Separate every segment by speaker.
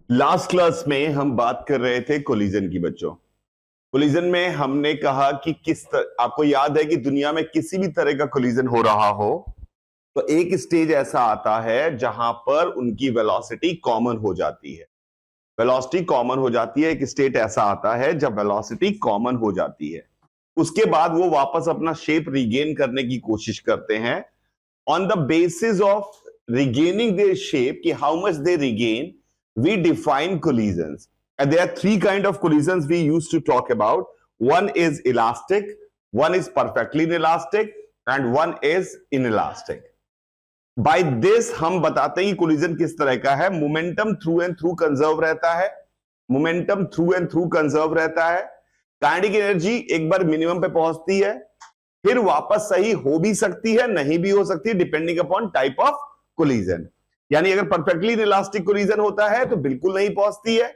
Speaker 1: Last class में हम बात कर रहे थे कोलिजन की बच्चों। कोलिजन में हमने कहा कि आपको याद है कि दुनिया में किसी भी तरह का कोलिजन हो रहा हो तो एक स्टेज ऐसा आता है जहां पर उनकी वेलोसिटी कॉमन हो जाती है। वेलोसिटी कॉमन हो जाती है, एक स्टेट ऐसा आता है जब वेलोसिटी कॉमन हो जाती है। उसके बाद वो वापस अपना शेप रिगेन करने की कोशिश करते हैं। On the basis of regaining their shape, ki how much they regain, we define collisions. And there are three kind of collisions we used to talk about. One is elastic, one is perfectly inelastic, and one is inelastic. By this हम बताते हैं कि collision किस तरह का है। Momentum through and through conserve रहता है, momentum through and through conserve रहता है। काइनेटिक एनर्जी एक बार मिनिमम पे पहुंचती है, फिर वापस सही हो भी सकती है, नहीं भी हो सकती, depending upon type of collision. यानी अगर परफेक्टली इलास्टिक कोलिजन होता है तो बिल्कुल नहीं पहुंचती है,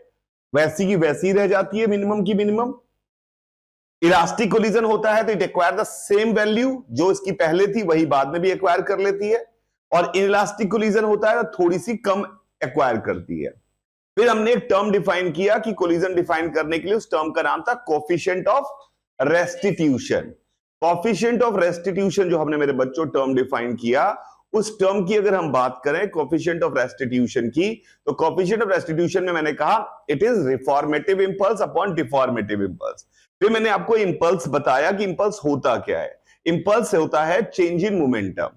Speaker 1: वैसी की वैसी रह जाती है, मिनिमम की मिनिमम। इलास्टिक कोलिजन होता है तो it acquire the same value, जो इसकी पहले थी वही बाद में भी एक्वायर कर लेती है। और इनइलास्टिक कोलिजन होता है तो थोड़ी सी कम एक्वायर करती है। फिर हमने एक टर्म डिफाइन किया कि कोलिजन डिफाइन करने के लिए, उस टर्म का नाम था coefficient of restitution. Coefficient of restitution जो हमने मेरे बच्चों टर्म डिफाइन किया, उस टर्म की अगर हम बात करें कोफिशिएंट ऑफ रेस्टिट्यूशन की, तो कोफिशिएंट ऑफ रेस्टिट्यूशन में मैंने कहा it is reformative impulse upon deformative impulse. फिर मैंने आपको इंपल्स बताया कि इंपल्स होता क्या है। इंपल्स होता है चेंज इन मोमेंटम,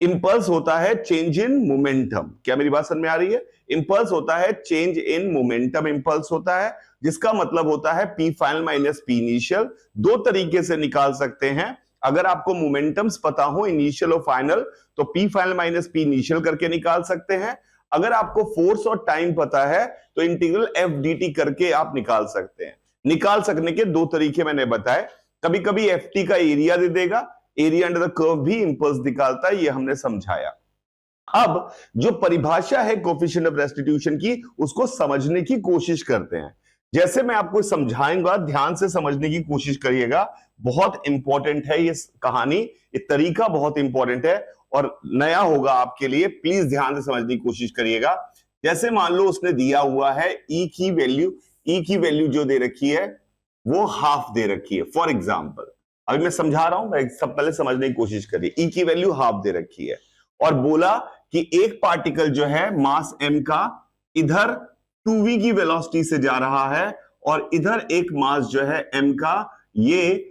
Speaker 1: इंपल्स होता है चेंज इन मोमेंटम। क्या मेरी बात समझ में आ रही है? इंपल्स होता है चेंज इन मोमेंटम, इंपल्स होता है, जिसका मतलब होता है P final minus P initial. दो तरीके से निकाल सकते हैं। अगर आपको मोमेंटम्स पता हो इनिशियल और फाइनल तो P final minus P initial करके निकाल सकते हैं। अगर आपको फोर्स और टाइम पता है तो इंटीग्रल एफ डी टी करके आप निकाल सकते हैं। निकाल सकने के दो तरीके मैंने बताए। कभी कभी एफ टी का एरिया दे देगा, एरिया अंडर द कर्व भी इंपल्स निकालता है, ये हमने समझाया। अब जो परिभाषा है कोफिशिएंट ऑफ रेस्टिट्यूशन की, उसको समझने की कोशिश करते हैं। जैसे मैं आपको समझाऊंगा, ध्यान से समझने की कोशिश करिएगा। बहुत इंपॉर्टेंट है ये कहानी, ये तरीका बहुत इंपॉर्टेंट है और नया होगा आपके लिए। प्लीज ध्यान से समझने की कोशिश करिएगा। जैसे मान लो उसने दिया हुआ है ई की वैल्यू, ई की वैल्यू जो दे रखी है वो हाफ दे रखी है। फॉर एग्जाम्पल अभी मैं समझा रहा हूं, सब पहले समझने की कोशिश करिए। ई की वैल्यू हाफ दे रखी है और बोला कि एक पार्टिकल जो है मास m का इधर 2v की वेलोसिटी से जा रहा है और इधर एक मास जो है m का ये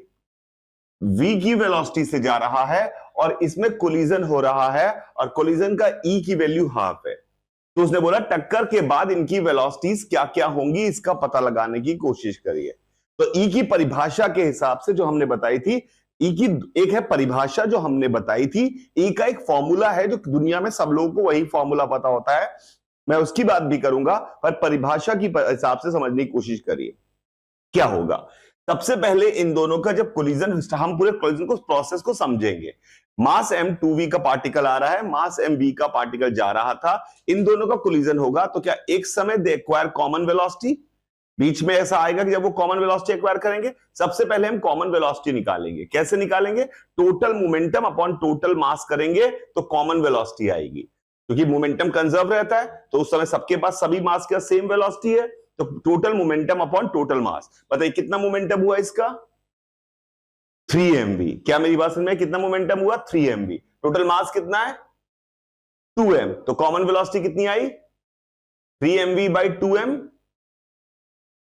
Speaker 1: v की वेलोसिटी से जा रहा है और इसमें कोलिजन हो रहा है और कोलिजन का e की वैल्यू हाफ है। तो उसने बोला टक्कर के बाद इनकी वेलोसिटीज क्या क्या होंगी, इसका पता लगाने की कोशिश करिए। तो ई की परिभाषा के हिसाब से जो हमने बताई थी, ई की एक है परिभाषा जो हमने बताई थी, ई का एक फॉर्मूला है जो दुनिया में सब लोगों को वही फॉर्मूला पता होता है, मैं उसकी बात भी करूंगा, पर परिभाषा की हिसाब से समझने की कोशिश करिए। क्या होगा? सबसे पहले इन दोनों का जब कोलिजन, हम पूरे कोलिजन को प्रोसेस को समझेंगे। मास m 2v का पार्टिकल आ रहा है, मास m v का पार्टिकल जा रहा था, इन दोनों का कोलिजन होगा तो क्या एक समय दे एक्वायर कॉमन वेलोसिटी? बीच में ऐसा आएगा कि जब वो कॉमन वेलोसिटी एक्वायर करेंगे, सबसे पहले हम कॉमन वेलोसिटी निकालेंगे। कैसे निकालेंगे? Total momentum upon total mass करेंगे तो कॉमन वेलोसिटी आएगी। क्योंकि मोमेंटम कंजर्व रहता है तो उस समय सबके पास सभी मास का सेम वेलोसिटी है, तो total momentum upon total mass. बताइए कितना मोमेंटम हुआ इसका? 3 mv। क्या मेरी बात समझ में? कितना मोमेंटम हुआ? 3 mv। टोटल मास कितना है? 2m। तो कॉमन वेलोसिटी कितनी आई? 3 mv बाई 2m,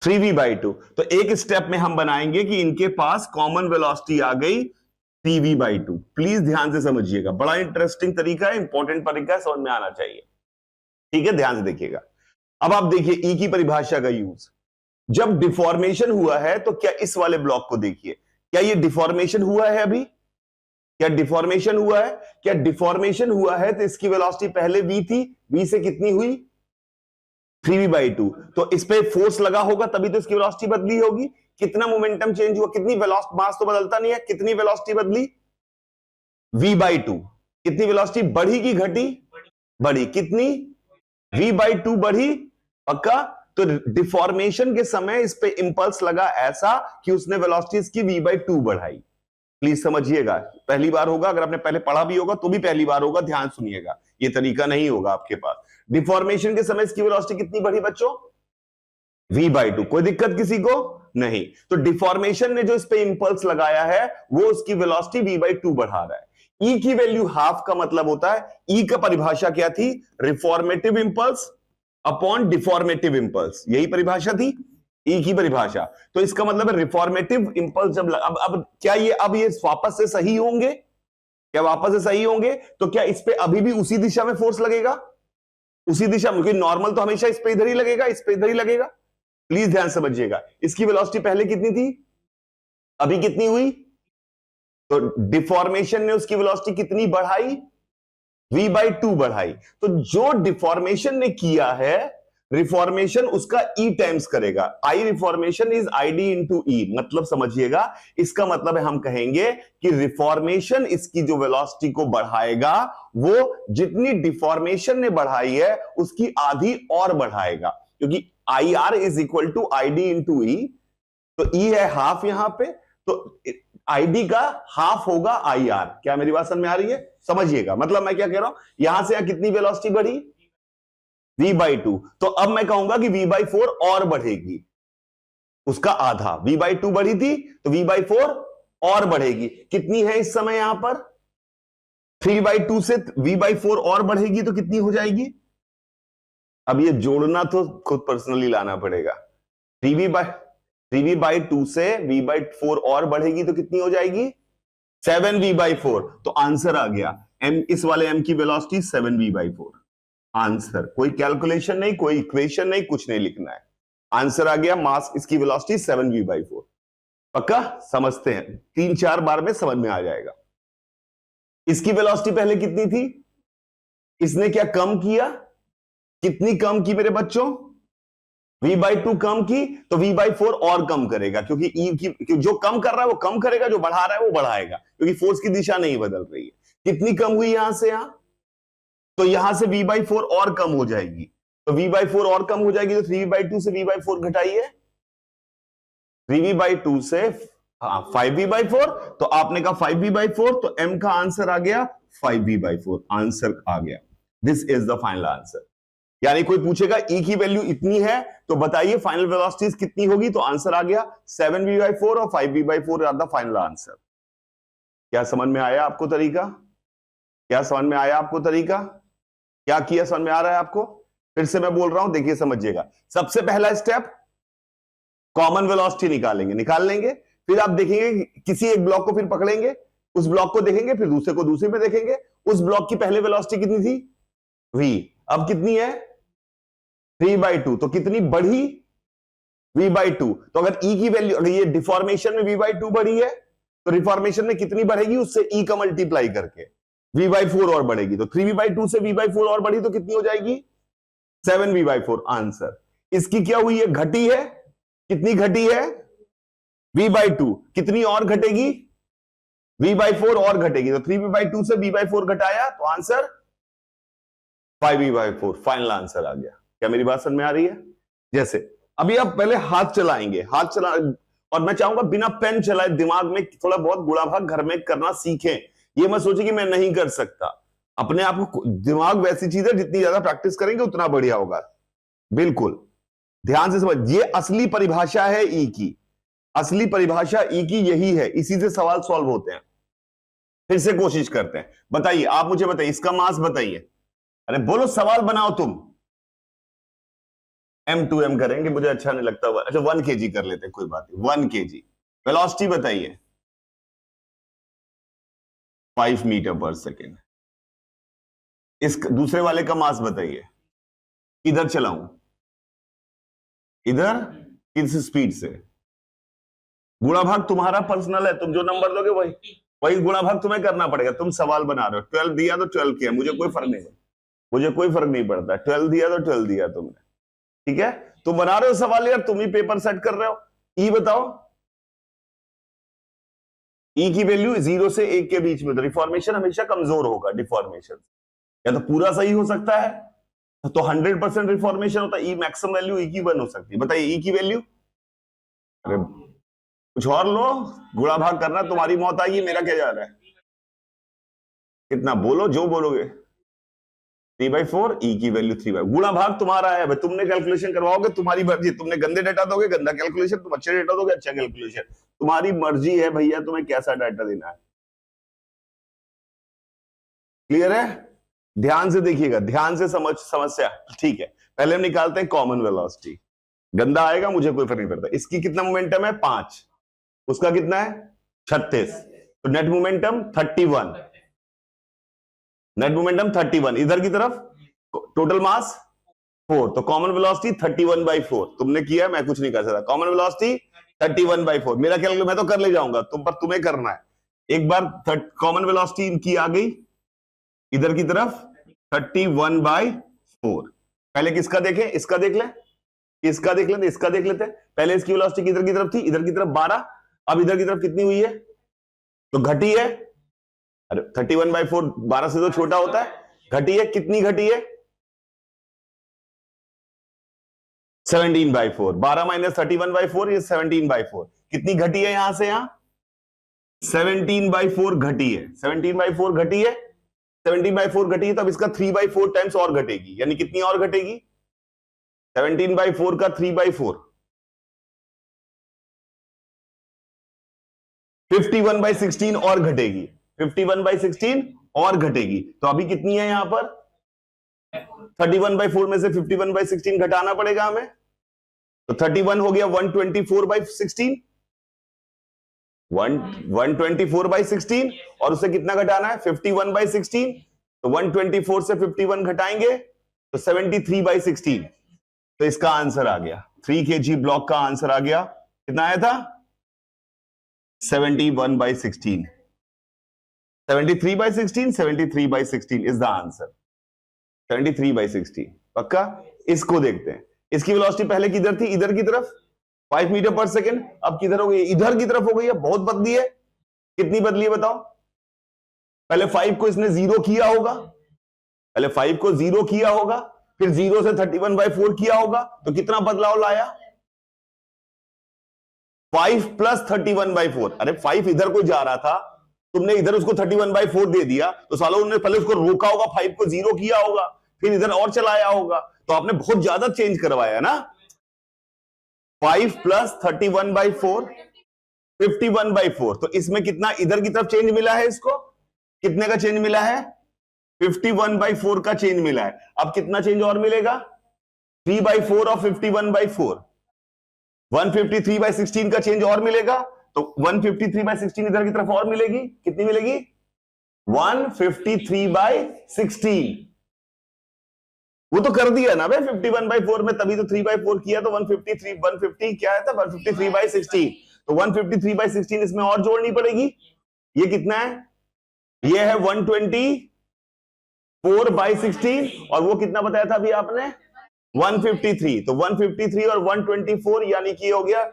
Speaker 1: 3v/2। तो एक स्टेप में हम बनाएंगे कि इनके पास कॉमन वेलोसिटी आ गई 3v/2। प्लीज ध्यान से समझिएगा, बड़ा इंटरेस्टिंग तरीका है, इंपॉर्टेंट तरीका है, समझ में आना चाहिए। ठीक है, ध्यान से देखिएगा। अब आप देखिए ई की परिभाषा का यूज। जब डिफॉर्मेशन हुआ है तो क्या इस वाले ब्लॉक को देखिए, क्या ये डिफॉर्मेशन हुआ है अभी? क्या डिफॉर्मेशन हुआ है? क्या डिफॉर्मेशन हुआ है तो इसकी वेलोसिटी पहले v थी, v से कितनी हुई? 3v/2। तो इस पे फोर्स लगा होगा तभी तो इसकी वेलोसिटी बदली होगी। कितना मोमेंटम चेंज हुआ? कितनी वेलोसिटी, मास तो बदलता नहीं है, कितनी वेलोसिटी बदली? v/2। कितनी वेलोसिटी बढ़ी की घटी? बढ़ी। कितनी? v/2 बढ़ी। पक्का? तो डिफॉर्मेशन के समय इस पे इंपल्स लगा ऐसा कि उसने वेलोसिटी इसकी v/2 बढ़ाई। प्लीज समझिएगा, पहली बार होगा, अगर आपने पहले पढ़ा भी होगा तो भी पहली बार होगा, ध्यान सुनिएगा, ये तरीका नहीं होगा आपके पास। डिफॉर्मेशन के समय इसकी वेलोसिटी कितनी बढ़ी बच्चों? v/2। कोई दिक्कत किसी को नहीं। तो डिफॉर्मेशन ने जो इस पे इंपल्स लगाया है वो उसकी वेलोसिटी v/2 बढ़ा रहा है। ई की वैल्यू हाफ का मतलब होता है, ई का परिभाषा क्या थी, reformative impulse upon deformative impulse, यही परिभाषा थी ई की परिभाषा। तो इसका मतलब है रिफॉर्मेटिव इंपल्स जब अब क्या ये वापस से सही होंगे, क्या वापस से सही होंगे, तो क्या इस पे अभी भी उसी दिशा में फोर्स लगेगा, उसी दिशा में, क्योंकि नॉर्मल तो हमेशा इस पे इधर ही लगेगा, इस पे इधर ही लगेगा। प्लीज ध्यान समझिएगा, इसकी वेलोसिटी पहले कितनी थी, अभी कितनी हुई, तो डिफॉर्मेशन ने उसकी वेलोसिटी कितनी बढ़ाई, v/2 बढ़ाई। तो जो डिफॉर्मेशन ने किया है, रिफॉर्मेशन उसका ई टाइम्स करेगा। आई रिफॉर्मेशन इज आईडी इंटू ई, मतलब समझिएगा, इसका मतलब है हम कहेंगे कि रिफॉर्मेशन इसकी जो वेलोसिटी को बढ़ाएगा वो जितनी डिफॉर्मेशन ने बढ़ाई है उसकी आधी और बढ़ाएगा, क्योंकि I R is equal to I D into E. तो ई है हाफ यहां पे, तो आईडी का हाफ होगा आई आर। क्या मेरी बात समझ में आ रही है, समझिएगा, मतलब मैं क्या कह रहा हूं, यहां से यहां कितनी वेलोसिटी बढ़ी, v/2। तो अब मैं कहूंगा कि v/4 और बढ़ेगी, उसका आधा, v/2 बढ़ी थी तो v/4 और बढ़ेगी, कितनी है इस समय यहां पर, 3/2 से v/4 और बढ़ेगी तो कितनी हो जाएगी, अब ये जोड़ना तो खुद पर्सनली लाना पड़ेगा, 3v/2 से v/4 और बढ़ेगी तो कितनी हो जाएगी, 7v/4। तो आंसर आ गया, m, इस वाले m की वेलोसिटी 7v/4। आंसर, कोई कैलकुलेशन नहीं, कोई इक्वेशन नहीं, कुछ नहीं लिखना है, आंसर आ गया, मास इसकी वेलोसिटी 7v/4। पक्का समझते हैं, 3-4 बार में समझ में आ जाएगा। इसकी वेलोसिटी पहले कितनी थी, इसने क्या कम किया, कितनी कम की मेरे बच्चों, v/2 कम की, तो v/4 और कम करेगा, क्योंकि ई की जो कम कर रहा है वो कम करेगा, जो बढ़ा रहा है वो बढ़ाएगा, क्योंकि फोर्स की दिशा नहीं बदल रही है। कितनी कम हुई यहां से यहां, तो यहां से v/4 और कम हो जाएगी, तो v/4 और कम हो जाएगी, तो 3v/2 से v/4 घटाइए, 3v/2 से 5v/4, तो आपने कहा 5v/4, तो m का आंसर आ गया 5v/4, आंसर आ गया, this is the final answer. यानी कोई पूछेगा ई की वैल्यू इतनी है तो बताइए फाइनल वेलोसिटीज कितनी होगी, तो आंसर आ गया 7v/4 और 5v/4 are the final answer. क्या समझ में आया आपको तरीका, क्या समझ में आया आपको तरीका, क्या किया समझ में आ रहा है आपको, फिर से मैं बोल रहा हूं, देखिए समझिएगा। सबसे पहला स्टेप, कॉमन वेलोसिटी निकालेंगे, निकाल लेंगे, फिर आप देखेंगे किसी एक ब्लॉक को फिर पकड़ेंगे, उस ब्लॉक को देखेंगे, फिर दूसरे को दूसरे में देखेंगे, उस ब्लॉक की पहले वेलोसिटी कितनी थी, v, अब कितनी है 3/2, तो कितनी बढ़ी, v/2। तो अगर e की वैल्यू, अगर ये डिफॉर्मेशन में v/2 बढ़ी है तो रिफॉर्मेशन में कितनी बढ़ेगी, उससे e का मल्टीप्लाई करके v/4 और बढ़ेगी, तो 3v/2 से v/4 और बढ़ी तो कितनी हो जाएगी, 7v/4, आंसर। इसकी क्या हुई है, घटी है, कितनी घटी है, v/2, कितनी और घटेगी, v/4 और घटेगी, तो 3v/2 से v/4 घटाया तो आंसर 5v/4, फाइनल आंसर आ गया। क्या मेरी बात समझ में आ रही है, जैसे अभी आप पहले हाथ चलाएंगे, हाथ चला, और मैं चाहूंगा बिना पेन चलाए दिमाग में थोड़ा बहुत गुणाभाग घर में करना सीखें, ये मत सोचिए कि मैं नहीं कर सकता, अपने आप को, दिमाग वैसी चीज है जितनी ज्यादा प्रैक्टिस करेंगे उतना बढ़िया होगा, बिल्कुल ध्यान से समझ, ये असली परिभाषा है ई की, असली परिभाषा ई की यही है, इसी से सवाल सॉल्व होते हैं। फिर से कोशिश करते हैं, बताइए, आप मुझे बताइए, इसका मास बताइए, अरे बोलो, सवाल बनाओ तुम, m2m करेंगे, मुझे अच्छा नहीं लगता, अच्छा 1 kg कर लेते हैं, कोई बात नहीं, 1 kg। वेलोसिटी बताइए, 5 मीटर पर सेकेंड। इस दूसरे वाले का मास बताइए, इधर चलाऊं, इधर किस स्पीड से, गुणा भाग तुम्हारा पर्सनल है, तुम जो नंबर दोगे वही गुणा भाग तुम्हें करना पड़ेगा, तुम सवाल बना रहे हो, 12 दिया तो 12 किया, मुझे कोई फर्क नहीं, मुझे कोई फर्क नहीं पड़ता, 12 दिया तो 12 दिया तुमने, ठीक है, तुम बना रहे हो सवाल यार, तुम ही पेपर सेट कर रहे हो। ई बताओ, ई की वैल्यू 0 से 1 के बीच में, तो रिफॉर्मेशन हमेशा कमजोर होगा, डिफॉर्मेशन या तो पूरा सही हो सकता है, तो 100% रिफॉर्मेशन होता है, ई मैक्सिमम वैल्यू ई की 1 हो सकती है, बताइए ई की वैल्यू, अरे कुछ और लो, गुणा भाग करना, तुम्हारी मौत आएगी, मेरा क्या जा रहा है, कितना बोलो, जो बोलोगे। 3/4, ई की वैल्यू 3/4, गुणा भाग तुम्हारा है भाई, तुमने कैलकुलेशन करवाओगे, तुम्हारी मर्जी, तुमने गंदे डेटा दोगे गंदा कैलकुलेशन, तुम अच्छे डेटा दोगे अच्छा कैलकुलेशन, तुम्हारी मर्जी है भैया तुम्हें कैसा डाटा देना है। क्लियर है? ध्यान से देखिएगा, ध्यान से समस्या, ठीक है। पहले हम निकालते हैं कॉमन वेलोसिटी, गंदा आएगा मुझे कोई फर्क नहीं पड़ता। इसकी कितना मोमेंटम है 5, उसका कितना है 36, तो नेट मोमेंटम 31, नेट मोमेंटम 31, इधर की तरफ टोटल मास 4, तो कॉमन वेलोसिटी 31/4। तुमने किया, मैं कुछ नहीं कर सकता। कॉमन वेलोसिटी 31/4, मेरा कैलकुलेट मैं तो कर ले जाऊंगा, तुम पर तुम्हें करना है। एक बार कॉमन वेलोसिटी इनकी आ गई इधर की तरफ 31/4। पहले किसका देखें, इसका देख ले, इसका देख लेते, इसका देख लेते। पहले इसकी वेलोसिटी किधर की तरफ थी, इधर की तरफ 12, अब इधर की तरफ कितनी हुई है, तो घटी है। अरे 31/4 12 से तो छोटा होता है, घटी है, कितनी घटी है 17/4, 12 माइनस 31/4 ये 17/4, कितनी घटी है यहां से यहां 17/4 घटी है, 17/4 घटी है, 17/4 घटी है, तब इसका 3/4 टाइम्स और घटेगी, यानी कितनी और घटेगी 17/4 का 3/4 51/16 और घटेगी, 51/16 और घटेगी, तो अभी कितनी है यहां पर 31/4 में से 51/16 घटाना पड़ेगा हमें, तो 31 हो गया 124/16, 124/16 और उससे कितना घटाना है 51/16, तो 124 से 51 घटाएंगे तो 73/16, तो इसका आंसर आ गया 3 kg ब्लॉक का आंसर आ गया, कितना आया था 71/16, 73/16, 73/16 इज द आंसर, 73/16 पक्का। इसको देखते हैं, इसकी वेलोसिटी पहले किधर थी, इधर की तरफ 5 मीटर पर सेकेंड, अब किधर हो गई, इधर की तरफ हो गई है, बहुत बदली है, कितनी बदली है बताओ। पहले 5 को इसने 0 किया होगा, पहले 5 को 0 किया होगा, फिर 0 से 31/4 किया होगा, तो कितना बदलाव लाया 5 + 31/4। अरे 5 इधर को जा रहा था, तुमने इधर उसको 31/4 दे दिया, तो सालों उन्होंने पहले उसको रोका होगा, 5 को 0 किया होगा, फिर इधर और चलाया होगा, तो आपने बहुत ज्यादा चेंज करवाया ना। 5 + 31/4 51/4, तो इसमें कितना इधर की तरफ चेंज मिला है, इसको कितने का चेंज मिला है 51/4 का चेंज मिला है। अब कितना चेंज और मिलेगा 3/4 ऑफ 51/4, 153/16 का चेंज और मिलेगा, तो 153/16 इधर की तरफ और मिलेगी, कितनी मिलेगी 153/16, वो तो कर दिया ना भाई 51/4 में, तभी तो 3/4 किया, तो 150 क्या है था 153/16, तो 153/16 इसमें और जोड़नी पड़ेगी, ये कितना है, ये है 124/16, और वो कितना बताया था अभी आपने 153, तो 153 और 124 यानी कि हो गया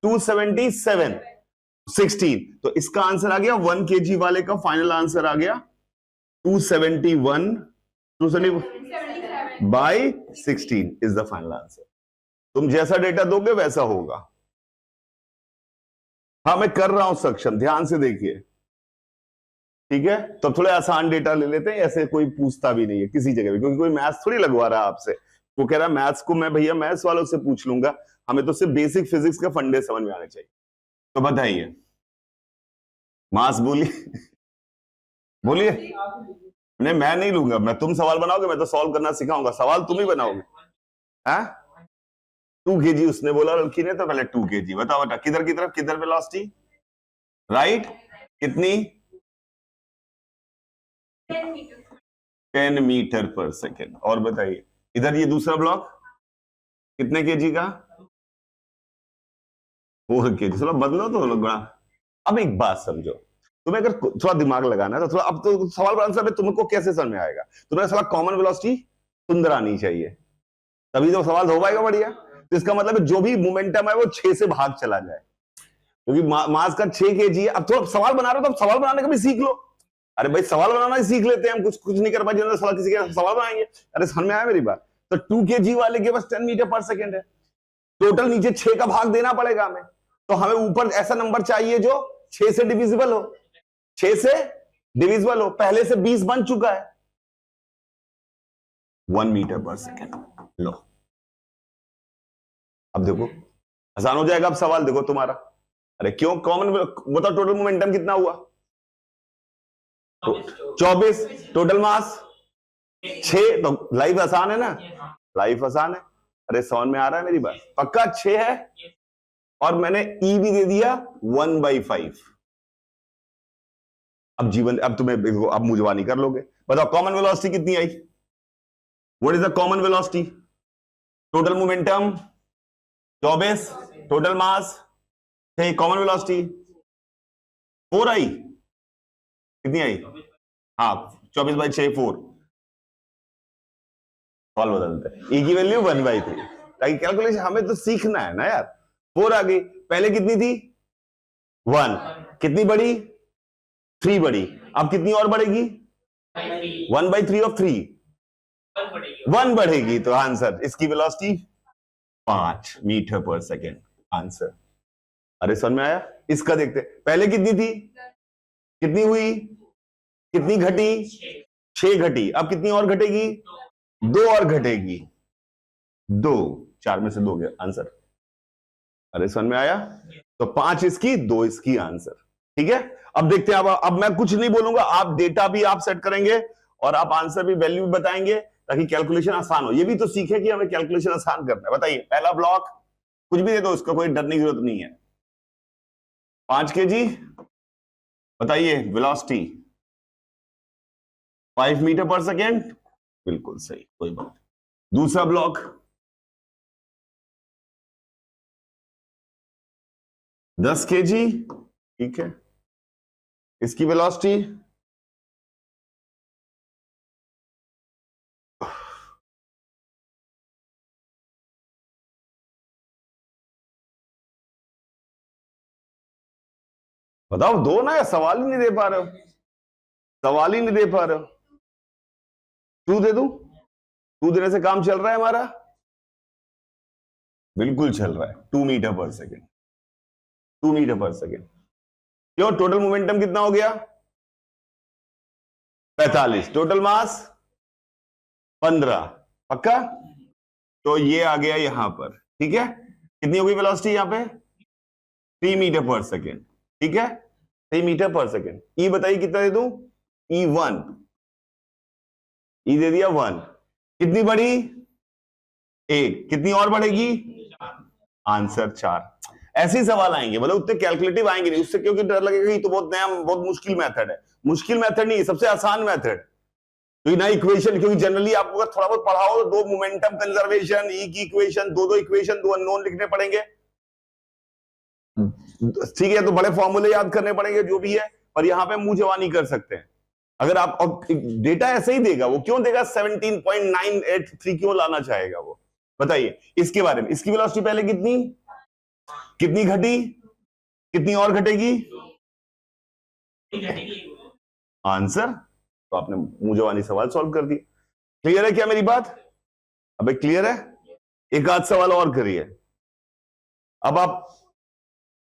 Speaker 1: 277/16, तो इसका आंसर आ गया 1 kg वाले का फाइनल आंसर आ गया 271/16 इज द फाइनल आंसर। तुम जैसा डेटा दोगे वैसा होगा। हाँ मैं कर रहा हूं सक्षम, ध्यान से देखिए, ठीक है। तो थोड़े आसान डेटा ले लेते हैं, ऐसे कोई पूछता भी नहीं है किसी जगह भी, क्योंकि कोई मैथ्स थोड़ी लगवा रहा है आपसे, वो कह रहा है मैथ्स को मैं भैया मैथ्स वालों से पूछ लूंगा, हमें तो सिर्फ बेसिक फिजिक्स का फंडे समझ में आने चाहिए। तो बताइए मास बोलिए बोलिए, नहीं मैं नहीं लूंगा, मैं तुम सवाल बनाओगे, मैं तो सॉल्व करना सिखाऊंगा, सवाल तुम ही बनाओगे। 2 kg उसने बोला, लड़की ने, तो पहले 2 kg बताओ बेटा, किधर की तरफ, किधर वेलोसिटी, राइट, कितनी 10 मीटर पर सेकेंड। और बताइए इधर ये दूसरा ब्लॉक कितने केजी का 4 kg, चलो बदलो तो लोग। अब एक बात समझो, तुम्हें अगर थोड़ा दिमाग लगाना है तो थोड़ा, अब तो सवाल का आंसर तुमको कैसे समझ में आएगा, तुम्हें सवाल कॉमन वेलोसिटी सुंदर आनी चाहिए, तभी तो सवाल हो पाएगा बढ़िया। तो इसका मतलब जो भी मोमेंटम है वो 6 से भाग चला जाए, क्योंकि मास का 6 kg है। अब थोड़ा सवाल बना रहे हो तो सवाल बनाने का भी सीख लो। अरे भाई सवाल बनाना ही सीख लेते हैं हम, कुछ नहीं कर पाए सवाल, किसी के सवाल बनाएंगे। अरे समझ में आया मेरी बात। तो 2 kg वाले के पास 10 मीटर पर सेकेंड है, टोटल नीचे 6 का भाग देना पड़ेगा हमें, तो हमें ऊपर ऐसा नंबर चाहिए जो 6 से डिविजिबल हो, 6 से डिविजिबल हो। पहले से 20 बन चुका है, 1 मीटर पर सेकेंड। लो अब देखो आसान हो जाएगा। अब सवाल देखो तुम्हारा। अरे क्यों कॉमन बताओ, टोटल मोमेंटम कितना हुआ? 24। Total mass 6। तो लाइफ आसान है ना? लाइफ आसान है। अरे समझ में आ रहा है मेरी बात? पक्का 6 है। और मैंने ई भी दे दिया 1/5। अब जीवन, अब तुम्हें अब मुझवानी कर लोगे। बताओ कॉमन वेलोसिटी कितनी आई? What is the common velocity? Total momentum 24, total mass 6, common velocity 4 आई। कितनी आई? हाँ 24/6 4। सवाल बदलते हैं, ई की वैल्यू 1/3, ताकि कैलकुलेशन हमें तो सीखना है ना यार। 4 आ गई। पहले कितनी थी? 1। कितनी बढ़ी? 3 बढ़ी। अब कितनी और बढ़ेगी? 1/3 ऑफ 3 1 बढ़ेगी। तो आंसर इसकी velocity 5 metre per second. Answer. अरे समझ में आया? इसका देखते, पहले कितनी थी, कितनी हुई, कितनी घटी? 6 घटी। अब कितनी और घटेगी? 2 और घटेगी। 2, 4 में से 2 गया आंसर। अरे समझ में आया? तो 5 इसकी, 2 इसकी आंसर। ठीक है, अब देखते हैं। अब मैं कुछ नहीं बोलूंगा, आप डेटा भी आप सेट करेंगे और आप आंसर भी, वैल्यू भी बताएंगे, ताकि कैलकुलेशन आसान हो। ये भी तो सीखे कि हमें कैलकुलेशन आसान करना है। बताइए पहला ब्लॉक, कुछ भी दे दो, उसका कोई डरने की जरूरत नहीं है। 5 kg। बताइए वेलोसिटी 5 मीटर पर सेकेंड। बिल्कुल सही, कोई बात। दूसरा ब्लॉक 10 kg। ठीक है, इसकी वेलोसिटी बताओ, दो ना, या सवाल ही नहीं दे पा रहे हो? सवाल ही नहीं दे पा रहे हो। 2 दे दूं? 2 देने से काम चल रहा है हमारा? बिल्कुल चल रहा है। 2 meter per second. 2 meter per second. क्यों? टोटल मोमेंटम कितना हो गया? 45। Total mass 15। पक्का? तो ये आ गया यहां पर। ठीक है, कितनी हो गई वेलोसिटी यहां पे? 3 मीटर पर सेकेंड। ठीक है, 3 मीटर पर सेकेंड। ई बताइए कितना दे दूं? E1। ई दे दिया 1। कितनी बढ़ी? 1। कितनी और बढ़ेगी? आंसर 4। ऐसे ही सवाल आएंगे, मतलब उतने कैलकुलेटिव आएंगे नहीं उससे, क्योंकि डर लगेगा कि तो बहुत नया, बहुत मुश्किल मेथड है। मुश्किल मेथड नहीं, सबसे आसान मेथड। तो ना इक्वेशन, क्योंकि जनरली आपको अगर थोड़ा बहुत पढ़ा हो तो 2 मोमेंटम कंजर्वेशन, ई की इक्वेशन, 2 इक्वेशन, 2 अननोन लिखने पड़ेंगे। ठीक है, तो बड़े फॉर्मूले याद करने पड़ेंगे, जो भी है। पर यहां पे मुंह जवानी कर सकते हैं। अगर आप, डेटा ऐसे ही देगा, वो क्यों देगा 17.983 क्यों लाना चाहेगा वो? बताइए इसके बारे में। इसकी वेलोसिटी पहले कितनी, कितनी घटी, कितनी और घटेगी? आंसर। तो आपने मुंह जवानी सवाल सॉल्व कर दिया। क्लियर है क्या मेरी बात? अबे क्लियर है? एक आध सवाल और करिए। अब आप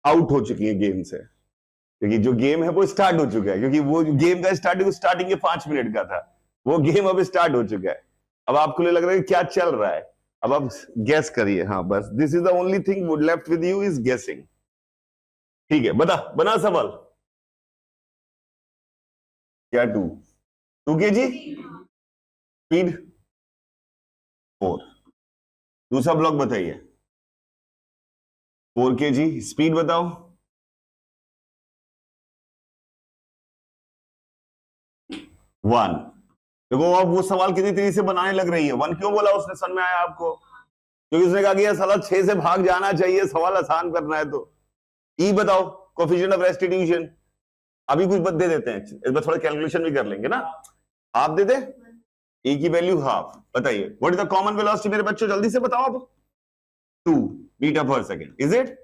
Speaker 1: आउट हो चुकी है गेम से, क्योंकि जो गेम है वो स्टार्ट हो चुका है, क्योंकि वो गेम का स्टार्टिंग के 5 मिनट का था, वो गेम अब स्टार्ट हो चुका है। अब आपको लग रहा है कि क्या चल रहा है, अब आप गेस करिए। हाँ बस, this is the only thing would left with you is गेसिंग। ठीक है, बना सवाल। क्या 2 kg, स्पीड 4। दूसरा ब्लॉक बताइए, 4 kg, स्पीड बताओ। 1। देखो अब वो सवाल कितनी तेजी से बनाने लग रही है। 1 क्यों बोला उसने, समझ में आया आपको? क्योंकि उसने कहा कि यार साला 6 से भाग जाना चाहिए, सवाल आसान करना है। तो ई बताओ, कोएफिशिएंट ऑफ रेस्टिट्यूशन। अभी कुछ दे देते हैं, इस बार थोड़ा कैलकुलेशन भी कर लेंगे ना। हाफ दे दे, ई की वैल्यू हाफ। बताइए what is the common velocity मेरे बच्चों, जल्दी से बताओ अब। 2 meter per second. Is it?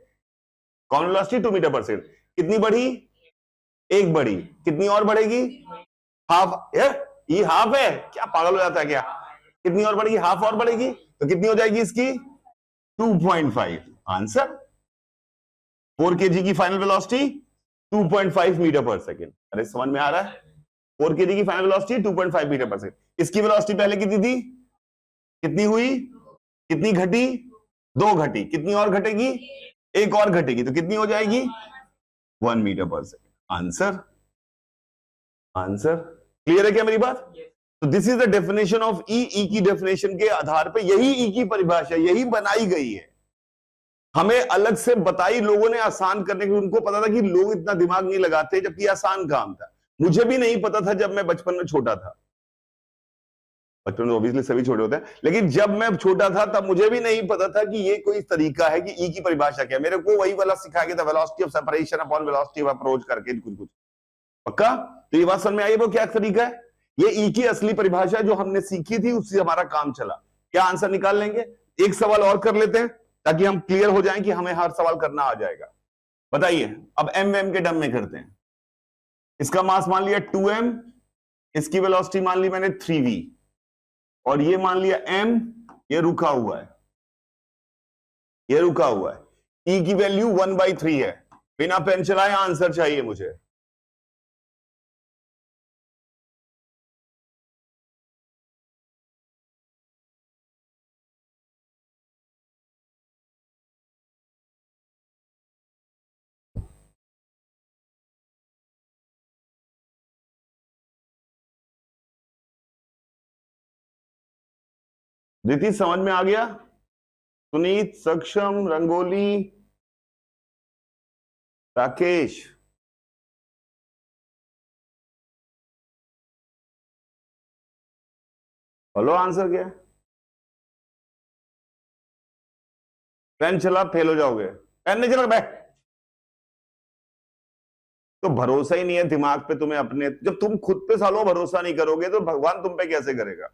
Speaker 1: Common velocity 2 meter per second. कितनी बढ़ी? 1 बढ़ी। कितनी और बढ़ेगी? हाफ। ये हाफ है क्या? पागल हो जाता है क्या? कितनी और बढ़ेगी? हाफ और बढ़ेगी, तो कितनी हो जाएगी इसकी? 2.5। आंसर। 4 kg की final velocity 2.5 metre per second. अरे समझ में आ रहा है? 4 kg की final velocity 2.5 metre per second. इसकी वेलोसिटी पहले कितनी थी? कितनी हुई, कितनी घटी, 2 घटी, कितनी और घटेगी, 1 और घटेगी, तो कितनी हो जाएगी, 1 metre per second. Answer, answer clear है क्या मेरी बात? तो this is the definition of E. E की डेफिनेशन के आधार पे यही ई की परिभाषा, यही बनाई गई है। हमें अलग से बताई लोगों ने आसान करने के, उनको पता था कि लोग इतना दिमाग नहीं लगाते, जबकि आसान काम था। मुझे भी नहीं पता था जब मैं बचपन में छोटा था, बचपन में ऑब्वियसली सभी छोटे होते हैं, लेकिन जब मैं छोटा था तब मुझे भी नहीं पता था कि ये कोई तरीका है कि ई की परिभाषा क्या है। मेरे को वही वाला सिखाया गया था, velocity of separation upon velocity of approach करके कुछ। पक्का? तो ये बात समझ में आई वो क्या तरीका है? ये ई की असली परिभाषा जो हमने सीखी थी, उससे हमारा काम चला। क्या आंसर निकाल लेंगे? एक सवाल और कर लेते हैं ताकि हम क्लियर हो जाएं कि हमें हर सवाल करना आ जाएगा। बताइए, अब एम एम के टर्म में करते हैं। इसका मास मान लिया 2m, इसकी वेलोसिटी मान ली मैंने 3v, और ये मान लिया m, ये रुका हुआ है, ये रुका हुआ है। e की वैल्यू 1/3 है। बिना पेन चलाए आंसर चाहिए मुझे। दीदी समझ में आ गया? सुनीत, सक्षम, रंगोली, राकेश, बोलो आंसर क्या है? पेन चला फेल हो जाओगे। पेन नहीं चला बैठ। तो भरोसा ही नहीं है दिमाग पे तुम्हें अपने। जब तुम खुद पे सालों भरोसा नहीं करोगे तो भगवान तुम पे कैसे करेगा?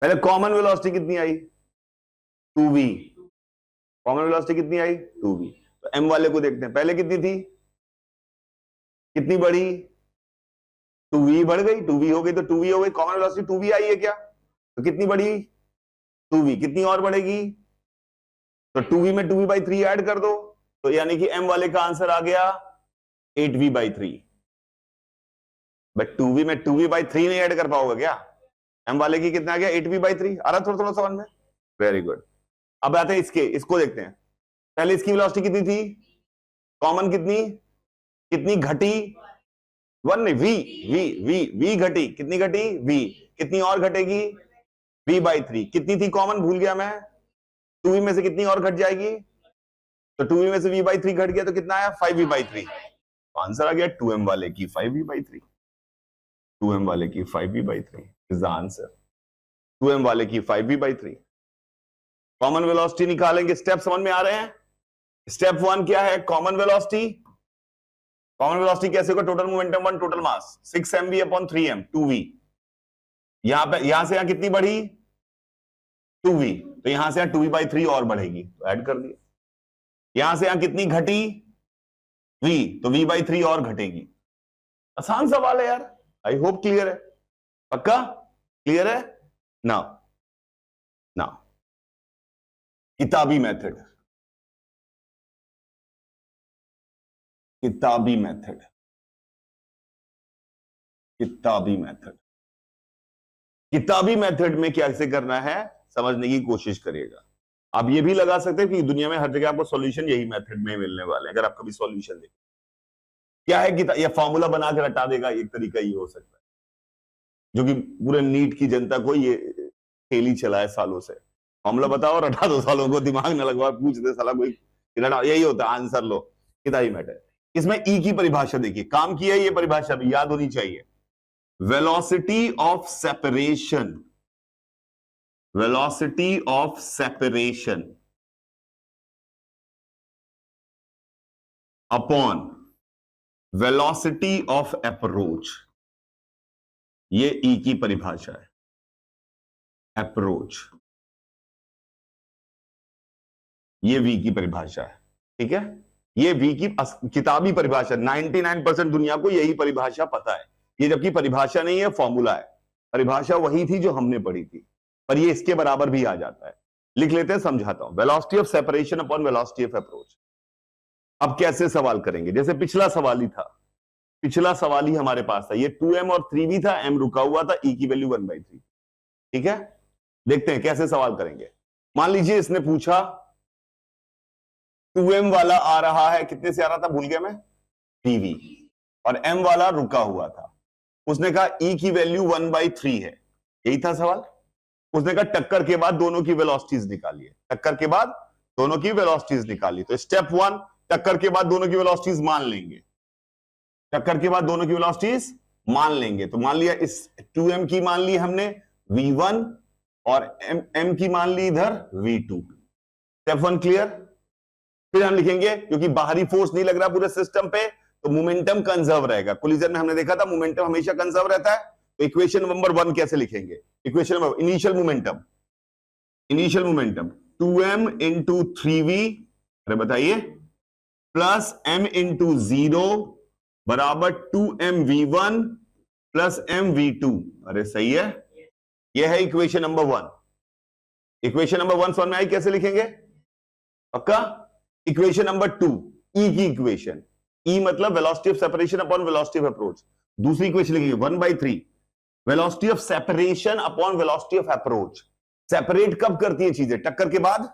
Speaker 1: पहले कॉमन वेलोसिटी कितनी आई? 2v। कॉमन वेलोसिटी कितनी आई? 2v। तो m वाले को देखते हैं, पहले कितनी थी, कितनी बढ़ी, 2v बढ़ गई, 2v हो गई, तो 2v हो गई। कॉमन वेलोसिटी 2v आई है क्या? तो कितनी बढ़ी, 2v, कितनी और बढ़ेगी, तो 2v में 2v/3 ऐड कर दो, तो यानी कि m वाले का आंसर आ गया 8v/3। बट 2v में 2v/3 नहीं ऐड कर पाओगे क्या? m वाले की कितना आ गया, 8v/3। आ रहा थोड़ा थोड़ा समझ में? Very good. अब आते हैं इसको देखते हैं। पहले इसकी वेलोसिटी कितनी थी, कॉमन कितनी, कितनी घटी, 1 नहीं, v घटी, कितनी घटी, v, कितनी और घटेगी, v/3। कितनी थी कॉमन, भूल गया मैं, 2v में से कितनी और घट जाएगी, तो 2v में से v/3 घट गया, तो कितना आया, 5v/3। आंसर आ गया 2m वाले की 5v/3। 2m वाले की 5v/3 is the answer. 2m वाले की 5v/3। कॉमन वेलोसिटी निकालेंगे, स्टेप समझ में आ रहे हैं? स्टेप 1 क्या है, कॉमन वेलोसिटी। कॉमन वेलोसिटी कैसे होगा, total momentum 1, total mass 6mv/3m, 2v। यहां से यहां कितनी बढ़ी, 2v, तो यहां से यहां 2v/3 और बढ़ेगी, तो ऐड कर दिया। यहां से यहां कितनी घटी, v, तो v/3 और घटेगी। आसान सवाल है यार, आई होप क्लियर है। पक्का क्लियर है? नाउ किताबी मेथड, किताबी मेथड, किताबी मेथड। किताबी मेथड में कैसे करना है समझने की कोशिश करिएगा। आप ये भी लगा सकते हैं कि दुनिया में हर जगह आपको सॉल्यूशन यही मेथड में मिलने वाले हैं। अगर आप कभी सॉल्यूशन देखें क्या है कि या फॉर्मूला बना के रटा देगा, एक तरीका ये हो सकता है, जो कि पूरे नीट की जनता को ये खेल ही चला है सालों से। फॉर्मूला बताओ, रटा दो, सालों को दिमाग न लगवा, पूछ दे साला कोई, रटा, यही होता है, आंसर लो। किताबी मेथड। इसमें ई की परिभाषा देखिए, काम की है ये परिभाषा भी याद होनी चाहिए। Velocity of separation, velocity of separation upon velocity of approach, ये ई की परिभाषा है। अप्रोच, ये वी की परिभाषा है, ठीक है? ये वी की किताबी परिभाषा, 99% दुनिया को यही परिभाषा पता है। ये जबकि परिभाषा नहीं है, फॉर्मूला है। परिभाषा वही थी जो हमने पढ़ी थी। पर ये इसके बराबर भी आ जाता है। लिख लेते हैं, समझाता हूं। Velocity of separation upon velocity of approach. अब कैसे सवाल करेंगे? जैसे पिछला सवाल ही था, पिछला सवाल ही हमारे पास था, ये 2m और 3v था, m रुका हुआ था, e की वैल्यू 1/3। ठीक है, देखते हैं कैसे सवाल करेंगे। मान लीजिए इसने पूछा 2m वाला आ रहा है, कितने से आ रहा था भूल गया मैं, 3v, और m वाला रुका हुआ था। उसने कहा e की वैल्यू 1/3 है, यही था सवाल। उसने कहा टक्कर के बाद दोनों की वेलोसिटीज निकालिए, टक्कर के बाद दोनों की वेलोसिटीज निकालिए। तो स्टेप 1, टक्कर के बाद दोनों की वेलोसिटीज मान लेंगे, टक्कर के बाद दोनों की वेलोसिटीज मान लेंगे। तो मान लिया इस 2m की मान ली हमने v1 और m की मान ली इधर v2। Step 1 clear. फिर हम लिखेंगे, क्योंकि बाहरी फोर्स नहीं लग रहा पूरे सिस्टम पे, तो मोमेंटम कंजर्व रहेगा। कोलिजन में हमने देखा था मोमेंटम हमेशा कंजर्व रहता है। तो इक्वेशन नंबर 1 कैसे लिखेंगे? Equation number, initial momentum, initial momentum 2m into 3v, अरे बताइए, प्लस m इंटू 0 बराबर 2mv1 प्लस mv2। अरे सही है, यह है इक्वेशन नंबर 1। इक्वेशन नंबर 1 समझ में आई? कैसे लिखेंगे पक्का? इक्वेशन नंबर 2, ई की इक्वेशन, ई मतलब velocity of separation upon velocity of approach. दूसरी इक्वेशन लिखेंगे 1/3 velocity of separation upon velocity of approach. Separate कब करती है चीजें? टक्कर के बाद।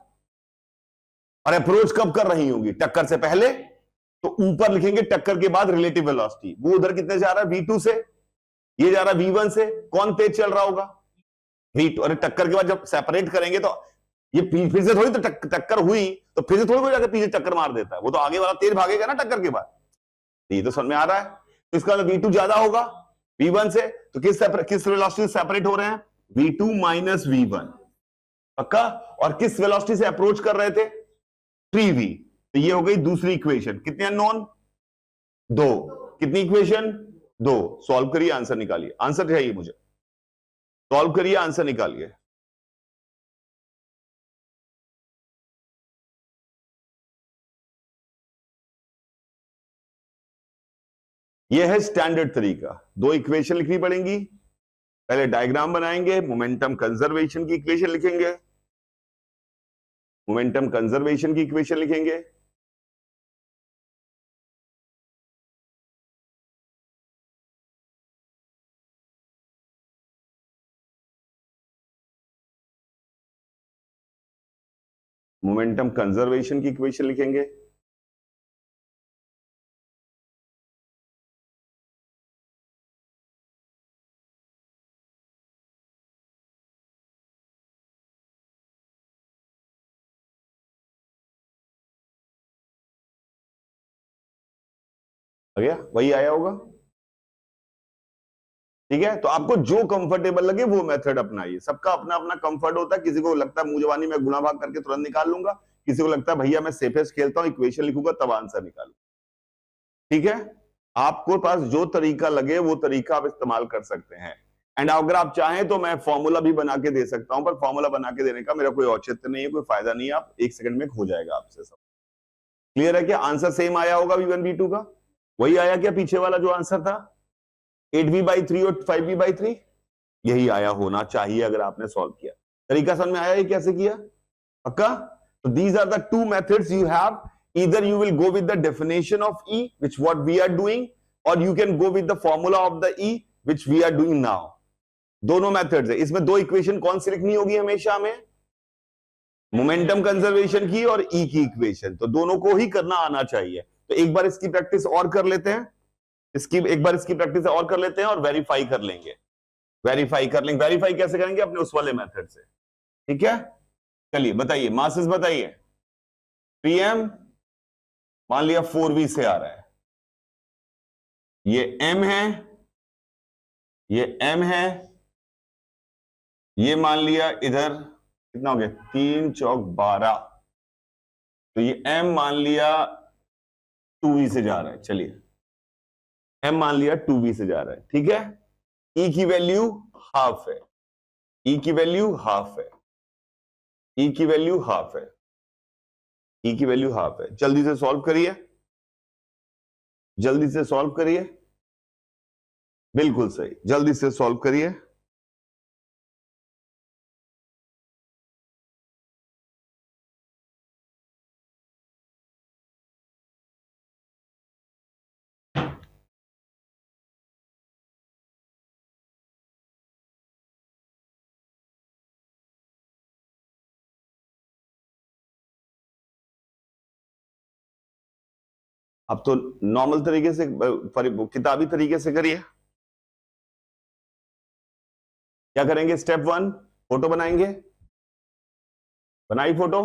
Speaker 1: और अप्रोच कब कर रही होंगी? टक्कर से पहले। तो ऊपर लिखेंगे टक्कर के बाद रिलेटिव वेलोसिटी। वो उधर कितने जा रहा है? v2 से, ये जा रहा है v1 से। कौन तेज चल रहा होगा? v2। अरे टक्कर के बाद जब सेपरेट करेंगे तो ये फिर से थोड़ी, तो टक्कर हुई तो फिर से थोड़ी कोई जाकर पीछे टक्कर मार देता है, वो तो आगे वाला तेज भागेगा ना टक्कर के बाद। ये तो समझ में आ रहा है। तो इसका v2 ज्यादा होगा v1 से। तो किस वेलोसिटी से सेपरेट हो रहे हैं? v2 माइनस v1, पक्का। और किस वेलोसिटी से अप्रोच कर रहे थे? 3v। तो ये हो गई दूसरी इक्वेशन। कितने अननोन? 2। कितनी इक्वेशन? 2। सॉल्व करिए, आंसर निकालिए। आंसर चाहिए मुझे, सॉल्व करिए, आंसर निकालिए। यह है स्टैंडर्ड तरीका। 2 इक्वेशन लिखनी पड़ेंगी, पहले डायग्राम बनाएंगे, मोमेंटम कंजर्वेशन की इक्वेशन लिखेंगे, मोमेंटम कंजर्वेशन की इक्वेशन लिखेंगे, मोमेंटम कंजर्वेशन की इक्वेशन लिखेंगे, आ गया? वही आया होगा, ठीक है। तो आपको जो कंफर्टेबल लगे वो मेथड अपनाइए। सबका अपना अपना कंफर्ट होता है। किसी को लगता है मुंह जबानी में गुणा भाग करके तुरंत निकाल लूंगा, किसी को लगता है भैया मैं सेफेस्ट खेलता हूं, इक्वेशन लिखूंगा तब आंसर निकालूंगा। ठीक है, आपको पास जो तरीका लगे वो तरीका आप इस्तेमाल कर सकते हैं। एंड अगर आप चाहें तो मैं फॉर्मूला भी बना के दे सकता हूं, पर फॉर्मूला बना के देने का मेरा कोई औचित्य नहीं है, कोई फायदा नहीं है। आप 1 सेकंड में हो जाएगा आपसे सब। क्लियर है क्या? आंसर सेम आया होगा v1 v2 का, वही आया क्या पीछे वाला जो आंसर था? 8v/3 और 5v/3 यही आया होना चाहिए अगर आपने सॉल्व किया। तरीका समझ में आया ये कैसे किया? पक्का? तो these are the two methods you have. Either you will go with the definition of E, which what we are doing, or you can go with the formula of the E, which we are doing now. दोनों methods है। इसमें 2 equation कौन सी लिखनी होगी हमेशा हमें? Momentum conservation की और E की इक्वेशन। तो दोनों को ही करना आना चाहिए। तो एक बार इसकी प्रैक्टिस और कर लेते हैं, एक बार इसकी प्रैक्टिस और कर लेते हैं और वेरीफाई कर लेंगे। वेरीफाई कर लेंगे। वेरीफाई कैसे करेंगे? अपने उस वाले मेथड से। ठीक है, चलिए बताइए, मासेस बताइए। पीएम मान लिया 4v से आ रहा है, ये m है, ये m है, ये मान लिया इधर कितना हो गया? 3 चौक 12। तो ये m मान लिया 2v से जा रहा है। चलिए m मान लिया 2v से जा रहा है, ठीक है। e की वैल्यू हाफ है, e की वैल्यू हाफ है, e की वैल्यू हाफ है, e की वैल्यू हाफ है। जल्दी से सॉल्व करिए, जल्दी से सॉल्व करिए, बिल्कुल सही, जल्दी से सॉल्व करिए। अब तो नॉर्मल तरीके से किताबी तरीके से करिए। क्या करेंगे? स्टेप 1 फोटो बनाएंगे। बनाई फोटो।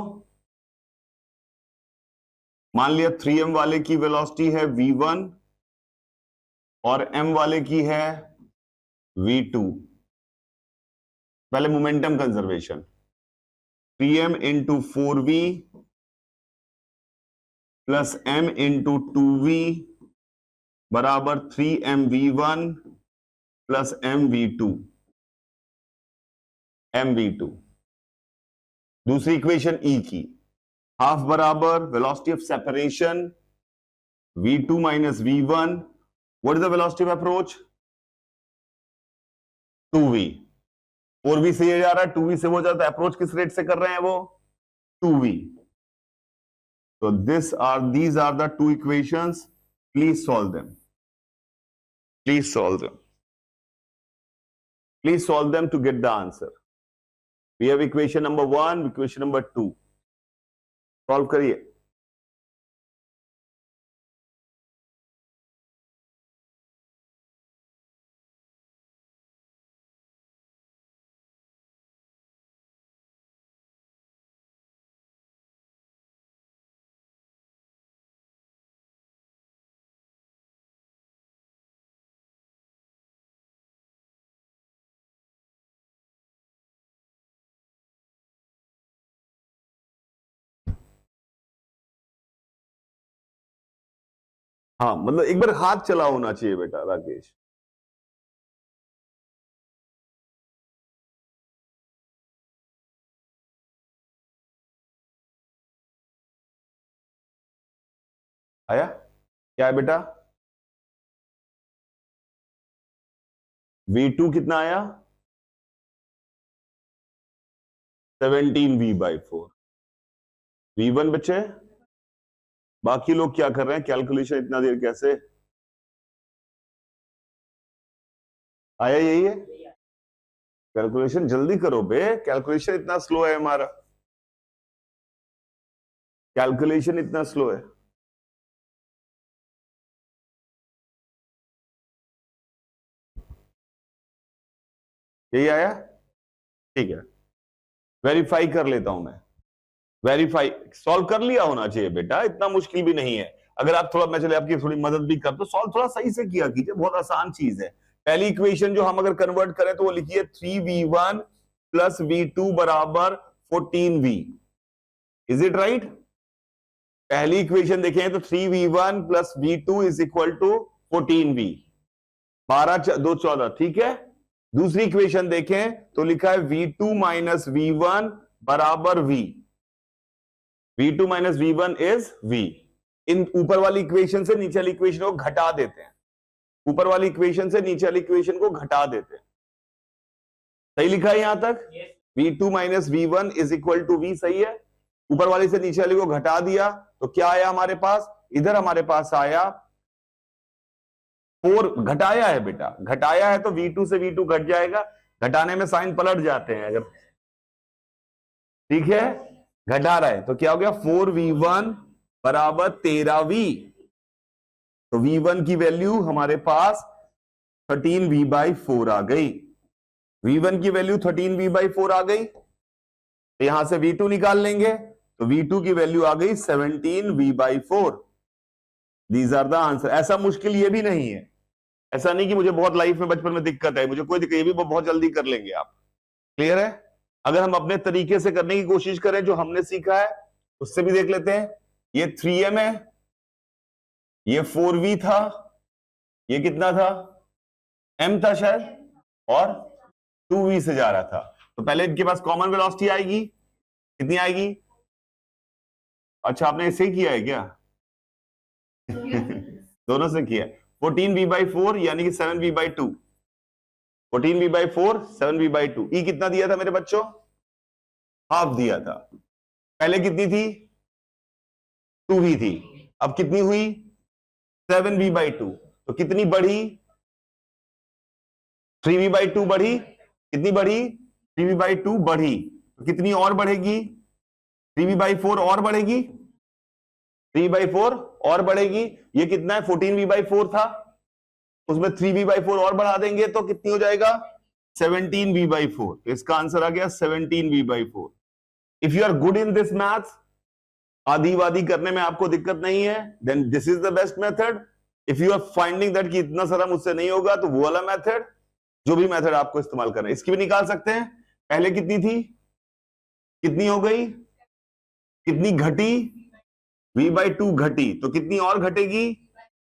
Speaker 1: मान लिया 3m वाले की वेलोसिटी है v1 और m वाले की है v2। पहले momentum conservation. 3m into 4v plus m into 2v बराबर 3mv1 प्लस mv2। दूसरी इक्वेशन E की, हाफ बराबर velocity of separation v2 minus v1। What is the velocity of approach? 2v। 4v से ये जा रहा है, 2v से वो जाता है। अप्रोच किस रेट से कर रहे हैं वो? 2v। तो these are the two equations. Please solve them. Please solve them. Please solve them to get the answer. We have equation number 1, equation number 2. Solve करिए। हाँ, मतलब एक बार हाथ चला होना चाहिए बेटा राकेश। आया? क्या है बेटा? v2 कितना आया? 17v/4। v1 बचे। बाकी लोग क्या कर रहे हैं? कैलकुलेशन इतना देर कैसे? आया? यही है कैलकुलेशन। जल्दी करो बे, कैलकुलेशन इतना स्लो है हमारा। कैलकुलेशन इतना स्लो है। यही आया? ठीक है, वेरीफाई कर लेता हूं मैं। वेरीफाई सॉल्व कर लिया होना चाहिए बेटा, इतना मुश्किल भी नहीं है। अगर आप थोड़ा, मैं चले आपकी थोड़ी मदद भी कर, तो सॉल्व थोड़ा सही से किया कीजिए, बहुत आसान चीज है। पहली इक्वेशन जो हम अगर कन्वर्ट करें तो वो लिखिए 3v1 प्लस v2 बराबर 14v। Is it right? पहली इक्वेशन देखें तो 3v1 plus v2 is equal to 14v। 12 2 14, ठीक है। दूसरी इक्वेशन देखें तो लिखा है v2 माइनस v1 बराबर v। v2 minus v1 is v। इन ऊपर वाली इक्वेशन से नीचे वाली इक्वेशन को घटा देते हैं। ऊपर वाली इक्वेशन से नीचे वाली इक्वेशन को घटा देते हैं। सही लिखा है यहां तक? v2 minus v1 is equal to v। सही है। ऊपर वाली से नीचे वाली को घटा दिया तो क्या आया हमारे पास? इधर हमारे पास आया 4। घटाया है बेटा, घटाया है तो v2 से v2 घट जाएगा। घटाने में साइन पलट जाते हैं अगर, ठीक है। घटा रहा है तो क्या हो गया? 4v1 बराबर 13v। तो v1 की वैल्यू हमारे पास 13v/4 आ गई। v1 की वैल्यू 13v/4 आ गई, तो यहां से v2 निकाल लेंगे तो v2 की वैल्यू आ गई 17v/4। These are the answer. ऐसा मुश्किल ये भी नहीं है। ऐसा नहीं कि मुझे बहुत लाइफ में बचपन में दिक्कत है, मुझे कोई दिक्कत, ये भी बहुत जल्दी कर लेंगे आप। क्लियर है? अगर हम अपने तरीके से करने की कोशिश करें जो हमने सीखा है, उससे भी देख लेते हैं। ये 3m है, ये 4v था, ये कितना था? m था शायद, और 2v से जा रहा था। तो पहले इनके पास कॉमन वेलोसिटी आएगी। कितनी आएगी? अच्छा, आपने इसे किया है क्या? दोनों से किया। 14v/4 यानी कि 7v/2। 14v/4 7v/2। ई कितना दिया था मेरे बच्चों? हाफ दिया था। पहले कितनी थी? 2v थी। अब कितनी हुई? 7v/2। तो कितनी बढ़ी? 3v/2 बढ़ी। कितनी बढ़ी? 3v/2 बढ़ी। तो कितनी और बढ़ेगी? 3v/4 और बढ़ेगी। 3/4 और बढ़ेगी, ये कितना है 14v/4 था, उसमें 3v/4 और बढ़ा देंगे तो कितनी हो जाएगा 17v/4। तो इसका आंसर आ गया 17v/4। If you are good in this maths, आधी वादी करने में आपको दिक्कत नहीं है, then this is the best method. If you are finding that कि इतना सारा मुझसे नहीं होगा, तो वो वाला मेथड, जो भी मेथड आपको इस्तेमाल करना है। इसकी भी निकाल सकते हैं। पहले कितनी थी, कितनी हो गई, कितनी घटी, v/2 घटी, तो कितनी और घटेगी,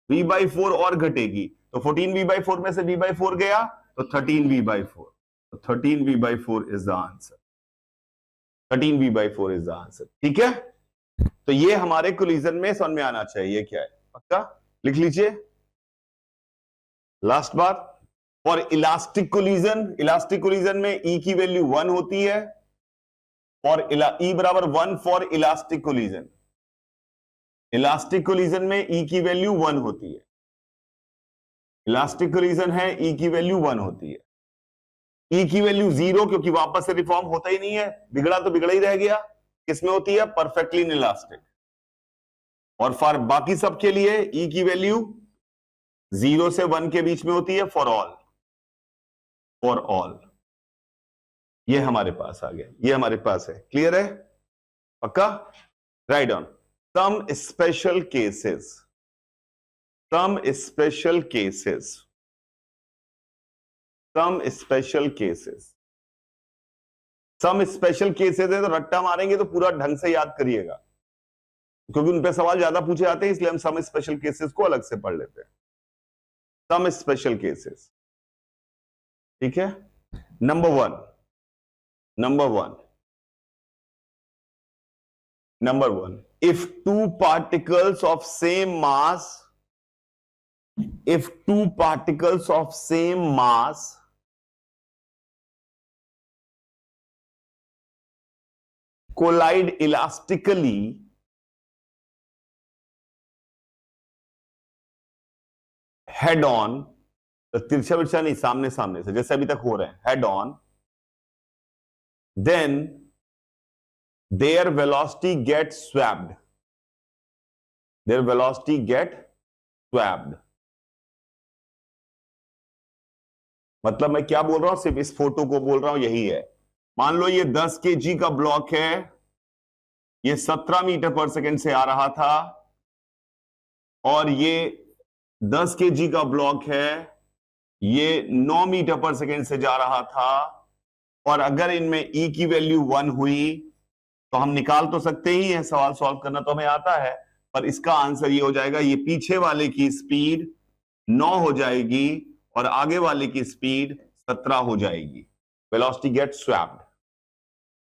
Speaker 1: v/4 और घटेगी, तो 14v/4 में से v/4 गया तो 13v/4। तो 13v/4 is the answer. 13v/4 is the answer. ठीक है, तो ये हमारे कोलिजन में समझ में आना चाहिए क्या है, पक्का लिख लीजिए। Last bar, for elastic collision, elastic collision में ई की वैल्यू 1 होती है, फॉर ई बराबर 1 for elastic collision. Elastic collision में ई की वैल्यू 1 होती है, इलास्टिक कोलिजन है ई की वैल्यू 1 होती है। ई की वैल्यू 0, क्योंकि वापस से रिफॉर्म होता ही नहीं है, बिगड़ा तो बिगड़ा ही रह गया, किसमें होती है, परफेक्टली इलास्टिक। और फॉर बाकी सब के लिए ई की वैल्यू 0 से 1 के बीच में होती है, फॉर ऑल, फॉर ऑल। ये हमारे पास आ गया, ये हमारे पास है, क्लियर है, पक्का। Write down some special cases, some special cases, some special cases. Some special cases है तो रट्टा मारेंगे तो पूरा ढंग से याद करिएगा, क्योंकि उन पे सवाल ज्यादा पूछे जाते हैं, इसलिए हम सम स्पेशल केसेस को अलग से पढ़ लेते हैं। सम स्पेशल केसेस, ठीक है। Number one, if two particles of same mass, if two particles of same mass collide elastically head on, तो तिरछा बिरछा नहीं, सामने सामने से, जैसे अभी तक हो रहे हैं, head on, then their velocity gets swapped, their velocity get swapped। मतलब मैं क्या बोल रहा हूं, सिर्फ इस फोटो को बोल रहा हूं, यही है। मान लो ये 10 kg का ब्लॉक है, ये 17 मीटर पर सेकंड से आ रहा था, और ये 10 kg का ब्लॉक है, ये 9 मीटर पर सेकंड से जा रहा था। और अगर इनमें ई की वैल्यू 1 हुई तो हम निकाल तो सकते ही हैं, सवाल सॉल्व करना तो हमें आता है, पर इसका आंसर ये हो जाएगा, ये पीछे वाले की स्पीड 9 हो जाएगी और आगे वाले की स्पीड 17 हो जाएगी। Velocity get swapped.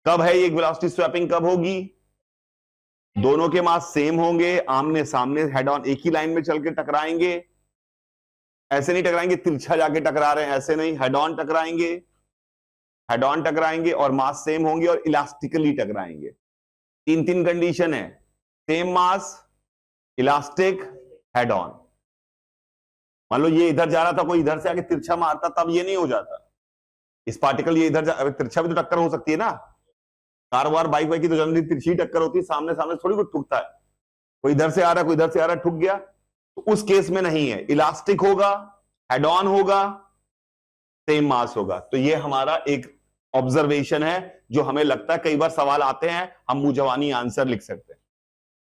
Speaker 1: कब है ये वेलोसिटी स्वैपिंग, कब होगी, दोनों के मास सेम होंगे, आमने सामने हेड ऑन एक ही लाइन में चल के टकराएंगे। ऐसे नहीं टकराएंगे तिरछा जाके टकरा रहे हैं, ऐसे नहीं, हेड ऑन टकराएंगे, हेड ऑन टकराएंगे और मास सेम होंगे और इलास्टिकली टकराएंगे। तीन तीन कंडीशन है, same mass, elastic, head on. मान लो ये इधर जा रहा था, कोई इधर से आके तिरछा मारता, तब ये नहीं हो जाता। इस पार्टिकल ये इधर तिरछा भी तो टक्कर हो सकती है ना, कार वार बाइक वाइक की तो जनरली तिरछी टक्कर होती है, सामने सामने थोड़ी कुछ ठुकता है, कोई इधर से आ रहा है कोई इधर से आ रहा है, ठुक गया। तो उस केस में नहीं है, इलास्टिक होगा, हेड ऑन होगा, सेम मास होगा। तो ये हमारा एक ऑब्जर्वेशन है जो हमें लगता है कई बार सवाल आते हैं, हम मुंह जवानी आंसर लिख सकते हैं,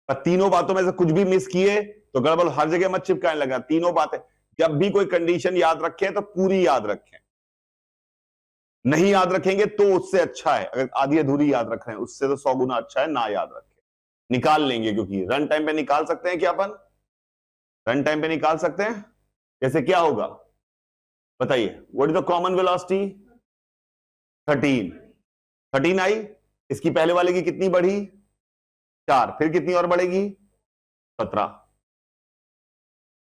Speaker 1: पर तीनों बातों में से कुछ भी मिस किए तो गड़बड़, हर जगह मत चिपकाने लगा। तीनों बातें, जब भी कोई कंडीशन याद रखें तो पूरी याद रखें, नहीं याद रखेंगे तो उससे अच्छा है, अगर आधी अधूरी याद रख रहे हैं उससे तो 100 गुना अच्छा है ना याद रखें। निकाल लेंगे, क्योंकि रन टाइम पे निकाल सकते हैं क्या अपन, रन टाइम पे निकाल सकते हैं। जैसे क्या होगा बताइए, what is the common velocity, 13 आई, इसकी पहले वाले की कितनी बढ़ी, 4, फिर कितनी और बढ़ेगी, 17।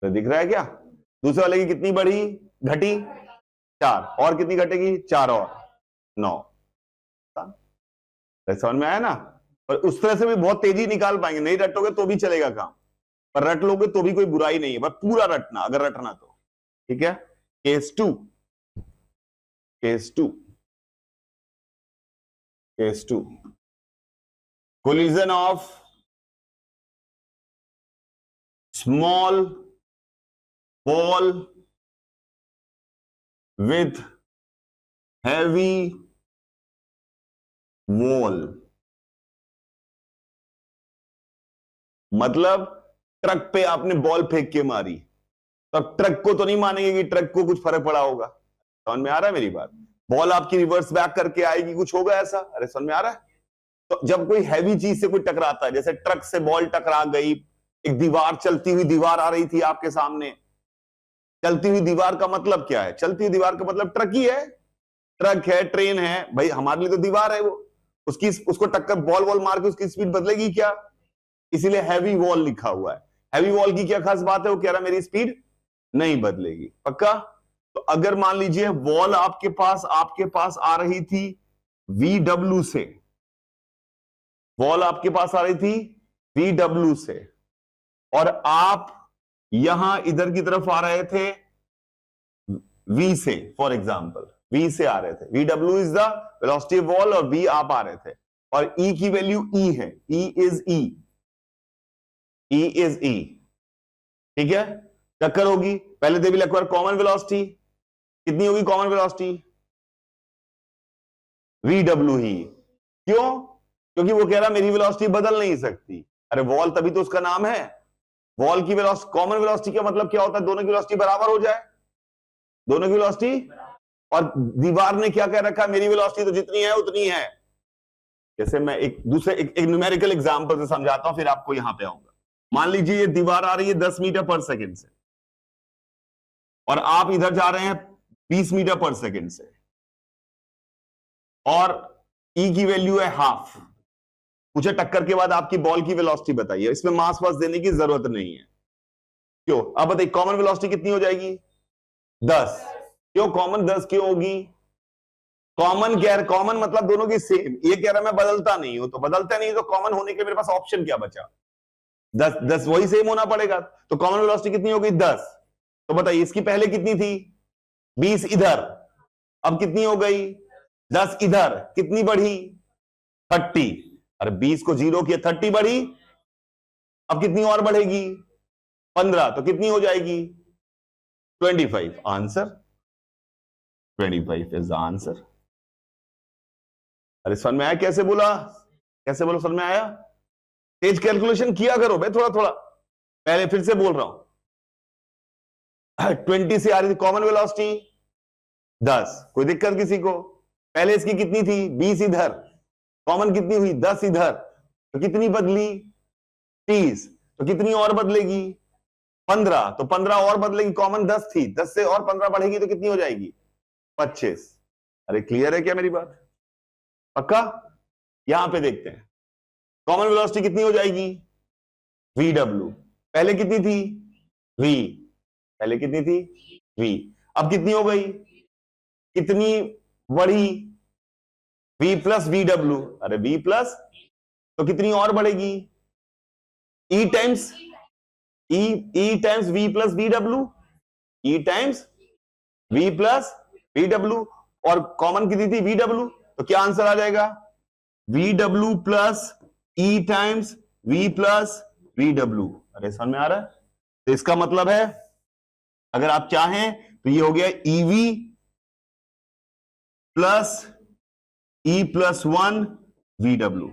Speaker 1: तो दिख रहा है क्या, दूसरे वाले की कितनी बढ़ी, घटी, 4, और कितनी घटेगी, 4 और 9। समझ में आया ना। और उस तरह से भी बहुत तेजी निकाल पाएंगे, नहीं रटोगे तो भी चलेगा काम, पर रट लोगे तो भी कोई बुराई नहीं है, पर पूरा रटना, अगर रटना तो ठीक है। Case two, collision of small ball with heavy wall, मतलब ट्रक पे आपने बॉल फेंक के मारी तो ट्रक को तो नहीं मानेंगे कि ट्रक को कुछ फर्क पड़ा होगा। समझ में आ रहा है मेरी बात? बॉल आपकी रिवर्स बैक करके आएगी, कुछ होगा ऐसा? अरे समझ में आ रहा है? तो जब कोई हैवी चीज से कोई टकराता है, जैसे ट्रक से बॉल टकरा गई, एक दीवार, चलती हुई दीवार आ रही थी आपके सामने। चलती हुई दीवार का मतलब क्या है? चलती हुई दीवार का मतलब ट्रक ही है, ट्रक है, ट्रेन है, भाई हमारे लिए तो दीवार है वो। उसको टक्कर बॉल वॉल मार के उसकी स्पीड बदलेगी क्या? इसीलिए हैवी वॉल लिखा हुआ है। हैवी वॉल की क्या खास बात है? वो कह रहा मेरी स्पीड नहीं बदलेगी। पक्का? तो अगर मान लीजिए वॉल आपके पास आ रही थी VW से, वॉल आपके पास आ रही थी VW से, और आप यहां इधर की तरफ आ रहे थे V से, फॉर एग्जाम्पल V से आ रहे थे। VW is the velocity of wall और V आप आ रहे थे, और E की वैल्यू E है, E इज E, ठीक है? टक्कर होगी, पहले they will acquire common velocity. कितनी होगी कॉमन वेलोसिटी? VW ही। क्यों? क्योंकि वो कह रहा मेरी वेलोसिटी बदल नहीं सकती। अरे वॉल तभी तो उसका नाम है। वॉल की वेलोसिटी, कॉमन वेलोसिटी का मतलब क्या होता है? दोनों की वेलोसिटी बराबर हो जाए, दोनों की वेलोसिटी। और दीवार ने क्या कह रखा? मेरी वेलोसिटी तो जितनी है उतनी है। जैसे मैं एक न्यूमेरिकल एग्जांपल से समझाता हूं, फिर आपको यहां पे आऊंगा। मान लीजिए ये दीवार आ रही है 10 मीटर पर सेकंड से, और आप इधर जा रहे हैं 20 मीटर पर सेकंड से, और E की वैल्यू है हाफ। पूछे टक्कर के बाद आपकी बॉल की वेलोसिटी बताइए। इसमें मास वास देने की जरूरत नहीं है। क्यों? अब बताइए कॉमन वेलोसिटी कितनी हो जाएगी? 10। क्यों कॉमन 10 क्यों होगी? कॉमन मतलब दोनों की सेम। ये कह रहा मैं बदलता नहीं हूं, तो बदलता नहीं तो कॉमन होने के मेरे पास ऑप्शन क्या बचा? 10 वही सेम होना पड़ेगा। तो कॉमन वेलोसिटी कितनी हो गई? 10। तो बताइए इसकी पहले कितनी थी? 20 इधर, अब कितनी हो गई? 10 इधर, कितनी बढ़ी? 30। अरे 20 को 0 किया, 30 बढ़ी, अब कितनी और बढ़ेगी? 15, तो कितनी हो जाएगी? 25। Answer 25 is the answer. अरे समझ में आया कैसे बोला? कैसे बोला? समझ में आया? तेज कैलकुलेशन किया करो भाई थोड़ा थोड़ा। पहले फिर से बोल रहा हूं, 20 से आ रही थी कॉमन वेलोसिटी 10, कोई दिक्कत किसी को? पहले इसकी कितनी थी? 20 इधर, कॉमन कितनी हुई? 10 इधर, तो कितनी बदली? 30। तो कितनी और बदलेगी? 15। तो 15 और बदलेगी, कॉमन 10 थी, 10 से और 15 बढ़ेगी तो कितनी हो जाएगी? 25। अरे क्लियर है क्या मेरी बात? पक्का? यहां पे देखते हैं कॉमन वेलोसिटी कितनी हो जाएगी? VW, पहले कितनी थी? V, पहले कितनी थी? V, अब कितनी हो गई? कितनी बढ़ी? V plus VW। अरे V प्लस, तो कितनी और बढ़ेगी? E times V plus VW, E times V plus VW, और कॉमन कितनी थी? VW। तो क्या आंसर आ जाएगा? VW plus E times V plus VW। अरे समझ में आ रहा है? तो इसका मतलब है अगर आप चाहें तो ये हो गया EV plus E plus 1 VW।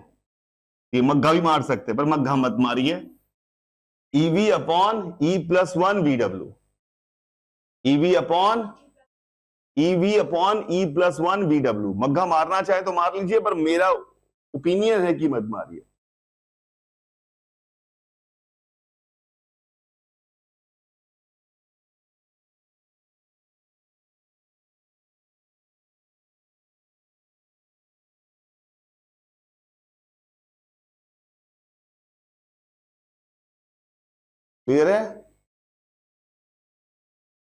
Speaker 1: ये मग्घा भी मार सकते पर मग्घा मत मारिए। EV upon E plus 1 VW, EV upon E plus 1 VW। मग्घा मारना चाहे तो मार लीजिए, पर मेरा ओपिनियन है कि मत मारिए। क्लियर है?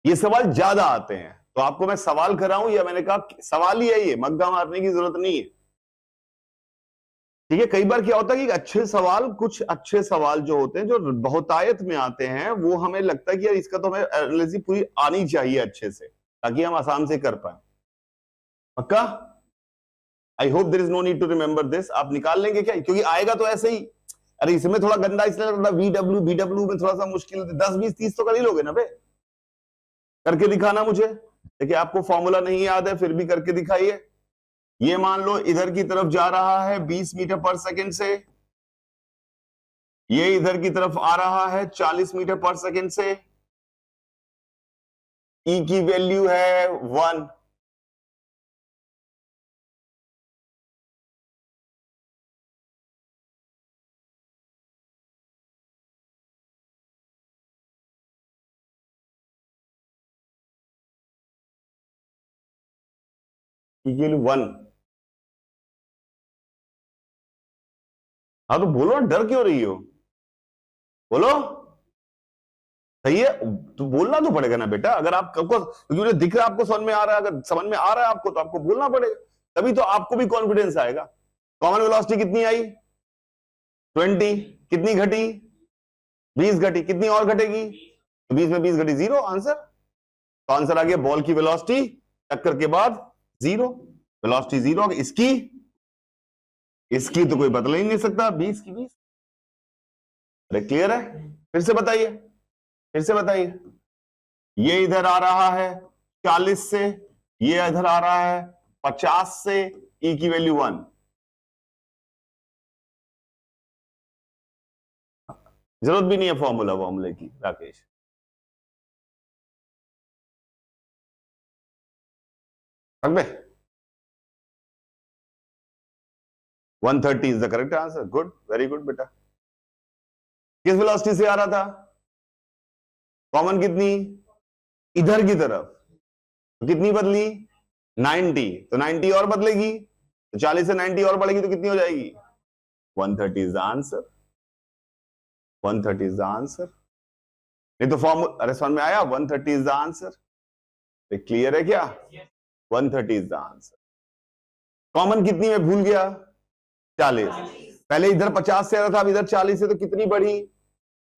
Speaker 1: ये सवाल ज्यादा आते हैं, तो आपको मैं सवाल कराऊं, या मैंने कहा सवाल ही है, ये मग्घा मारने की जरूरत नहीं है। ठीक है? कई बार क्या होता है कि अच्छे सवाल, कुछ अच्छे सवाल जो होते हैं, जो बहुतायत में आते हैं, वो हमें लगता है कि यार इसका तो हमें एनालिसिस पूरी आनी चाहिए अच्छे से, ताकि हम आसान से कर पाए। पक्का? I hope there is no need to remember this. आप निकाल लेंगे क्या? क्योंकि आएगा तो ऐसे ही, अरे इसमें थोड़ा गंदा इसलिए लग रहा, VW में थोड़ा सा मुश्किल, 10 20 30 तो कर ही लोगे ना बे। करके दिखाना मुझे। देखिए आपको फॉर्मूला नहीं याद है फिर भी करके दिखाइए। ये मान लो इधर की तरफ जा रहा है 20 मीटर पर सेकंड से, ये इधर की तरफ आ रहा है 40 मीटर पर सेकंड से, ई की वैल्यू है 1। ई की वैल्यू 1। हाँ तो बोलो, डर क्यों रही हो, बोलो। सही है तो बोलना तो पड़ेगा ना बेटा। अगर आपको मुझे दिख रहा है, आपको समझ में आ रहा है, अगर समझ में आ रहा है आपको तो आपको बोलना पड़ेगा, तभी तो आपको भी कॉन्फिडेंस आएगा। कॉमन वेलोसिटी कितनी आई 20, कितनी घटी 20 घटी, कितनी और घटेगी, 20 में 20 घटी 0 आंसर। तो आंसर आ गया बॉल की वेलोसिटी टक्कर के बाद 0, वेलोसिटी 0। इसकी तो कोई बदल ही नहीं सकता, 20 की 20। अरे क्लियर है, फिर से बताइए, फिर से बताइए। ये इधर आ रहा है 40 से, ये इधर आ रहा है 50 से, ई की वैल्यू 1। जरूरत भी नहीं है फॉर्मूले की राकेश। अकबे 130 is the correct answer. Good, very good बेटा। किस वेलोसिटी से आ रहा था, कॉमन कितनी इधर की तरफ, तो कितनी बदली 90, तो 90 और बदलेगी, तो 40 से 90 और बढ़ेगी तो कितनी हो जाएगी 130 is the answer. 130 is the answer. नहीं तो फॉर्मूला, अरे समझ में आया, 130 इज द आंसर। क्लियर है क्या, 130 इज द आंसर। कॉमन कितनी में भूल गया 40, पहले इधर 50 से आ रहा था, अब इधर 40 से, तो कितनी बढ़ी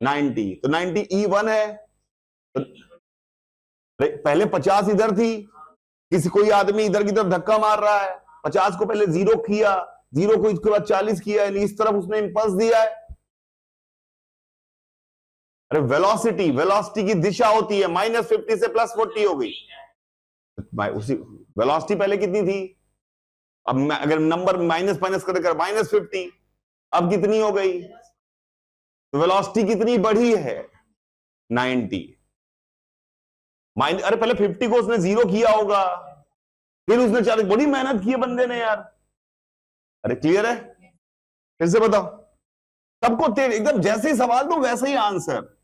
Speaker 1: 90, तो 90 E1 है। तो पहले 50 इधर थी, किसी कोई आदमी इधर की तरफ धक्का मार रहा है, 50 को पहले 0 किया, 0 को इसके बाद 40 किया है, इस तरफ उसने इंपल्स दिया है। अरे वेलोसिटी की दिशा होती है, -50 से +40 हो गई। उसी वेलोसिटी पहले कितनी थी, अब अगर नंबर माइनस माइनस कर -50, अब कितनी हो गई, तो वेलोसिटी कितनी बढ़ी है 90। अरे पहले 50 को उसने 0 किया होगा, फिर उसने 40, बड़ी मेहनत की है बंदे ने यार। अरे क्लियर है, फिर से बताओ। सबको एकदम जैसे ही सवाल दो वैसे ही आंसर।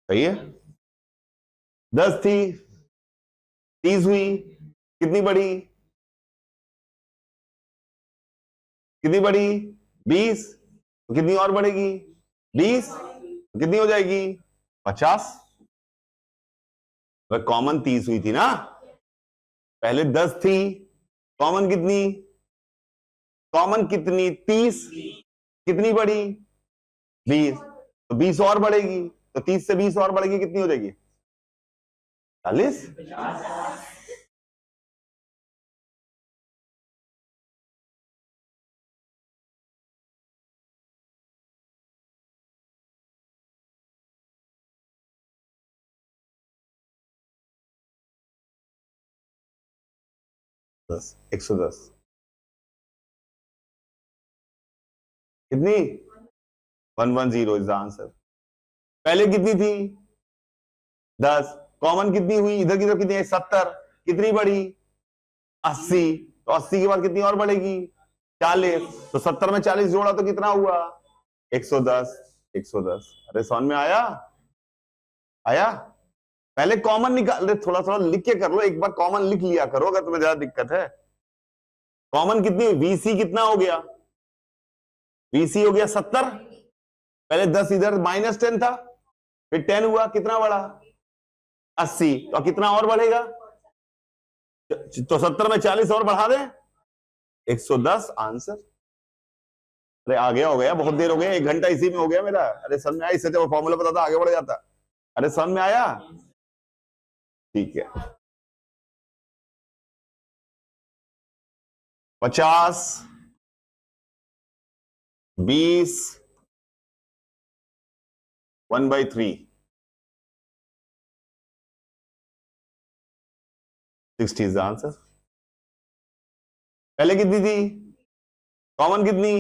Speaker 1: सही है, 10 थी 30 हुई, कितनी बढ़ी, कितनी बढ़ी 20, तो कितनी और बढ़ेगी 20, तो कितनी हो जाएगी 50। कॉमन 30 हुई थी ना, पहले 10 थी, कॉमन कितनी 30, कितनी बढ़ी 20, तो 20 और बढ़ेगी, तो 30 से 20 और बढ़ेगी, कितनी हो जाएगी 40। 110 कितनी 110 इज द आंसर। पहले कितनी थी 10, कॉमन कितनी हुई इधर की तरफ कितनी है 70, कितनी बढ़ी 80, तो 80 के बाद कितनी और बढ़ेगी 40, तो 70 में 40 जोड़ा तो कितना हुआ 110। 110। अरे समझ में आया, पहले कॉमन निकाल रहे, थोड़ा थोड़ा लिख के कर लो, एक बार कॉमन लिख लिया करो अगर तुम्हें ज्यादा दिक्कत है। कॉमन कितनी हुई, VC कितना हो गया, VC हो गया 70, पहले 10 इधर -10 था, फिर 10 हुआ, कितना बढ़ा 80, तो कितना और बढ़ेगा, तो 70 में 40 और बढ़ा दें 110 आंसर। अरे आगे हो गया, बहुत देर हो गया, 1 घंटा इसी में हो गया मेरा। अरे समझ में आया? इससे जब फॉर्मूला पता था आगे बढ़ जाता। अरे समझ में आया? ठीक है। 50, 20, 1/3, 60 इज द आंसर। पहले कितनी थी? कॉमन कितनी?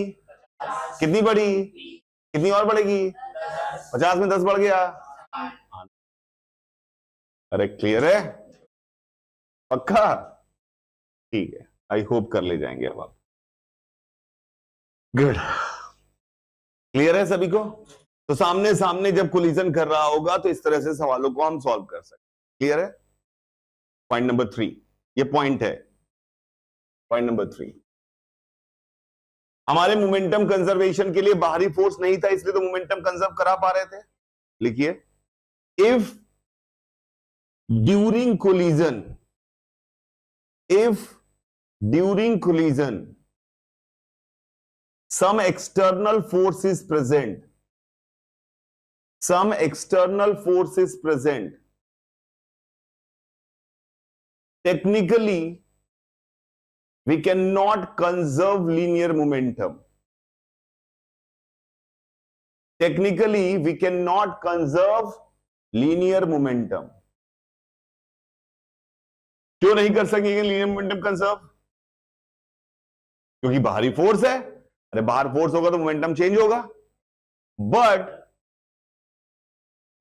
Speaker 1: कितनी बढ़ी? कितनी और बढ़ेगी? 50 में 10 बढ़ गया। अरे क्लियर है? पक्का? ठीक है, आई होप कर ले जाएंगे अब आप। गुड, क्लियर है सभी को? तो सामने सामने जब कोलिजन कर रहा होगा तो इस तरह से सवालों को हम सॉल्व कर सकते। क्लियर है? पॉइंट नंबर 3, ये पॉइंट है। पॉइंट नंबर 3, हमारे मोमेंटम कंजर्वेशन के लिए बाहरी फोर्स नहीं था, इसलिए तो मोमेंटम कंजर्व करा पा रहे थे। लिखिए, if during collision, if during collision some external force is present, some external force is present, technically we cannot conserve linear momentum. Technically we cannot conserve linear momentum. क्यों नहीं कर सकेंगे लीनियर मोमेंटम कंजर्व? क्योंकि बाहरी force है। अरे बाहर force होगा तो मोमेंटम चेंज होगा।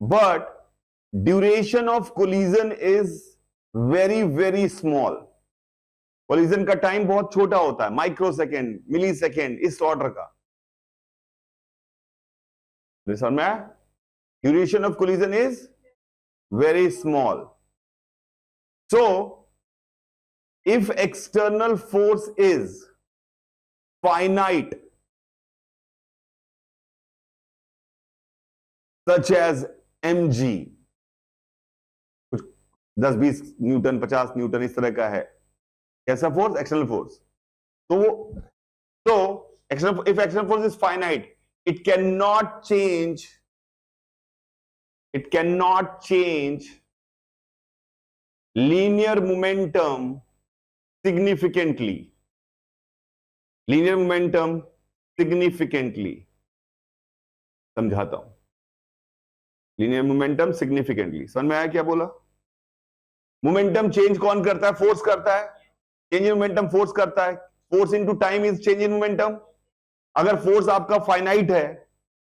Speaker 1: But duration of collision is very very small. Collision का टाइम बहुत छोटा होता है, माइक्रो सेकेंड, मिली सेकेंड, इस ऑर्डर का। समझ में आया? Duration of collision is very small. So if external force is finite, such as mg, 10-20 Newton, 50 Newton, इस तरह का है, कैसा फोर्स? External force. तो if external force is finite, it cannot change linear momentum significantly. Linear momentum significantly. समझाता हूं. Linear momentum significantly. समझ में आया क्या बोला? मोमेंटम चेंज कौन करता है? फोर्स करता है. चेंज इन मोमेंटम फोर्स करता है. Force into time is change in momentum. अगर फोर्स आपका फाइनाइट है,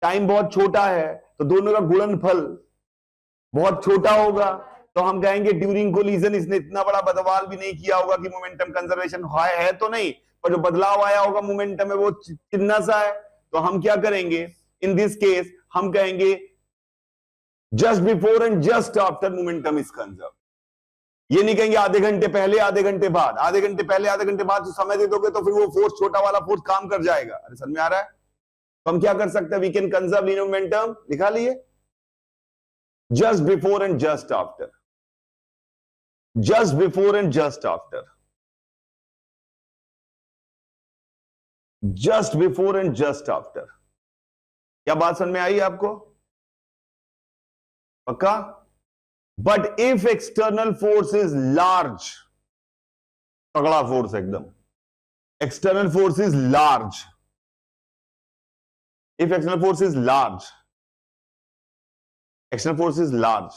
Speaker 1: टाइम बहुत छोटा है, तो दोनों का गुणनफल बहुत छोटा होगा. तो हम कहेंगे ड्यूरिंग कोलिजन इसने इतना बड़ा बदलाव भी नहीं किया होगा कि मोमेंटम कंजर्वेशन है तो नहीं, पर जो बदलाव आया होगा मोमेंटम में वो चिन्ना सा है. तो हम क्या करेंगे इन दिस केस? हम कहेंगे just before and just after momentum is conserve. ये नहीं कहेंगे आधे घंटे पहले, आधे घंटे बाद. आधे घंटे पहले, आधे घंटे बाद जो समय दे दोगे तो फिर वो फोर्स, छोटा वाला फोर्स काम कर जाएगा. अरे समझ में आ रहा है? तो हम क्या कर सकते हैं? We can conserve linear momentum. लिखा लिए, just before and just after. Just before and just after. Just before and just after. क्या बात समझ में आई आपको? पक्का? But if external force is large, तगड़ा फोर्स एकदम. External force is large. If external force is large, external force is large,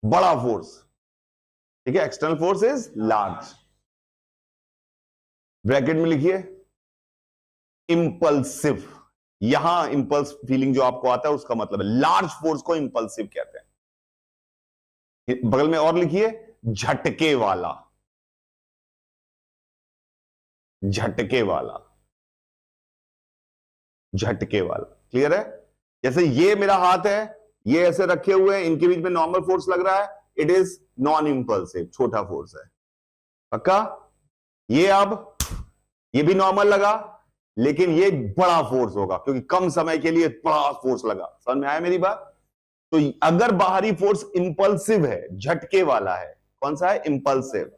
Speaker 1: बड़ा force. ठीक है, external force is large. Bracket में लिखिए इंपल्सिव. यहां इंपल्स फीलिंग जो आपको आता है उसका मतलब है लार्ज फोर्स को इंपल्सिव कहते हैं. बगल में और लिखिए झटके वाला. झटके वाला. झटके वाला. क्लियर है? जैसे ये मेरा हाथ है, ये ऐसे रखे हुए हैं, इनके बीच में नॉर्मल फोर्स लग रहा है, इट इज नॉन इंपल्सिव, छोटा फोर्स है. पक्का? ये अब ये भी नॉर्मल लगा, लेकिन ये बड़ा फोर्स होगा क्योंकि कम समय के लिए बड़ा फोर्स लगा. समझ में आया मेरी बात? तो अगर बाहरी फोर्स इंपल्सिव है, झटके वाला है. कौन सा है? इंपल्सिव,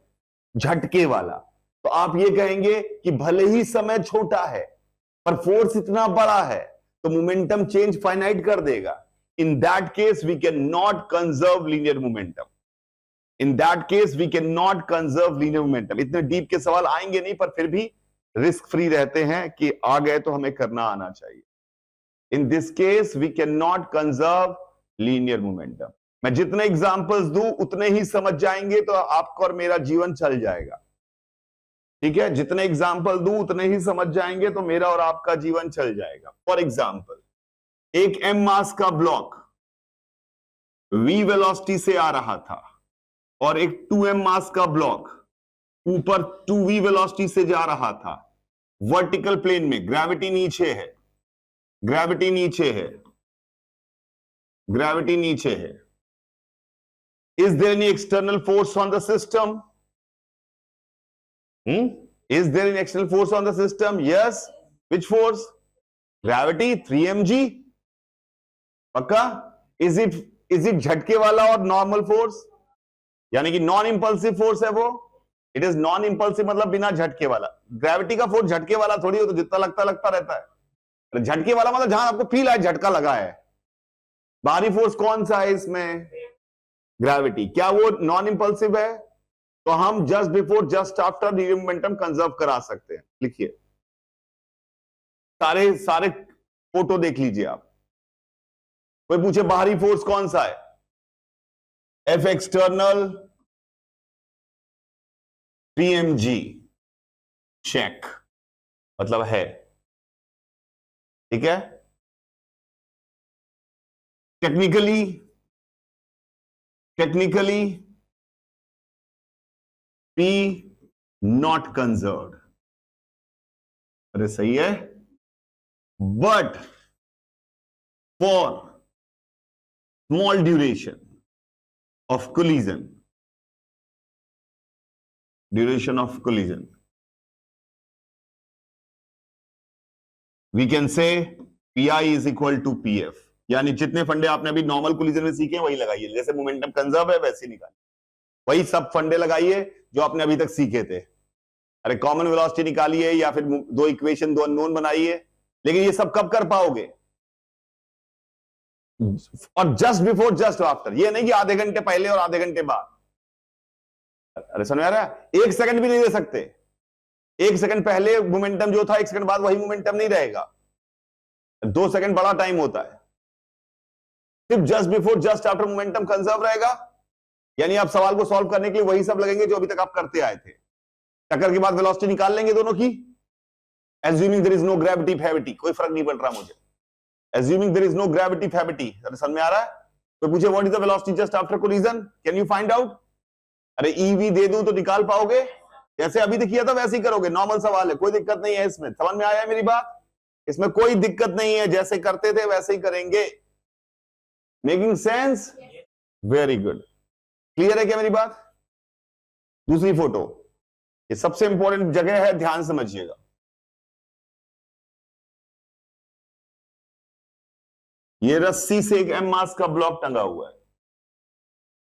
Speaker 1: झटके वाला. तो आप ये कहेंगे कि भले ही समय छोटा है पर फोर्स इतना बड़ा है तो मोमेंटम चेंज फाइनाइट कर देगा. In that case we can not conserve linear momentum. In that case we can not conserve linear momentum. इतने डीप के सवाल आएंगे नहीं, पर फिर भी रिस्क फ्री रहते हैं कि आ गए तो हमें करना आना चाहिए. In this case we can not conserve linear momentum. मैं जितने एग्जांपल्स दूं उतने ही समझ जाएंगे तो आपका और मेरा जीवन चल जाएगा. ठीक है, जितने एग्जांपल दूं उतने ही समझ जाएंगे तो मेरा और आपका जीवन चल जाएगा. फॉर एग्जांपल, एक m मास का ब्लॉक v वेलोसिटी से आ रहा था और एक 2m मास का ब्लॉक ऊपर 2v वेलोसिटी से जा रहा था. वर्टिकल प्लेन में ग्रेविटी नीचे है, ग्रेविटी नीचे है, ग्रेविटी नीचे है. Is there any external force on the system? Is there any external force on the system? Yes. Which force? Gravity, 3mg. पक्का? Is it झटके वाला और नॉर्मल फोर्स? यानी कि नॉन इंपल्सिव फोर्स है वो. इट इज नॉन इंपल्सिव मतलब बिना झटके वाला. ग्रेविटी का फोर्स झटके वाला थोड़ी हो, तो जितना लगता रहता है. झटके वाला मतलब जहां आपको फील आए झटका लगा है. बाहरी फोर्स कौन सा है इसमें? ग्रेविटी. क्या वो नॉन इंपल्सिव है? तो हम just before just after linear momentum conserve करा सकते हैं. लिखिए, सारे फोटो देख लीजिए आप. कोई पूछे बाहरी फोर्स कौन सा है? F external 3mg. चेक, मतलब है. ठीक है. Technically P not conserved. अरे सही है. But for small duration of collision, we can say Pi is equal to Pf. यानी जितने फंडे आपने अभी नॉर्मल कोलिजन में सीखे वही लगाइए. जैसे मोमेंटम कंजर्व है वैसे निकालिए. वही सब फंडे लगाइए जो आपने अभी तक सीखे थे. अरे कॉमन वेलोसिटी निकालिए या फिर दो इक्वेशन, दो अननोन बनाइए. लेकिन ये सब कब कर पाओगे? और जस्ट बिफोर जस्ट आफ्टर. ये नहीं कि आधे घंटे पहले और आधे घंटे बाद. अरे समझ आ रहा है? 1 सेकंड भी नहीं दे सकते. 1 सेकंड पहले मोमेंटम जो था 1 सेकंड बाद वही मोमेंटम नहीं रहेगा. 2 सेकंड बड़ा टाइम होता है. सिर्फ just before just after momentum conserve रहेगा. यानी आप सवाल को सॉल्व करने के लिए वही सब लगेंगे जो अभी तक आप करते आए थे. टक्कर के बाद वेलोसिटी निकाल लेंगे दोनों की. Assuming there is no gravity फेविटी. कोई फर्क नहीं पड़ रहा मुझे. Assuming there is no gravity फेविटी. समझ में आ रहा है? कोई पूछे what is the velocity just after collision, can you find out? अरे ईवी दे दूं तो निकाल पाओगे? जैसे अभी किया था वैसे ही करोगे. नॉर्मल सवाल है, कोई दिक्कत नहीं है इसमें. समझ में आया है मेरी बात? इसमें कोई दिक्कत नहीं है. जैसे करते थे वैसे ही करेंगे. Making sense? Very good. Clear है क्या मेरी बात? दूसरी फोटो, ये सबसे इंपॉर्टेंट जगह है, ध्यान समझिएगा. ये रस्सी से एक m मास का ब्लॉक टंगा हुआ है.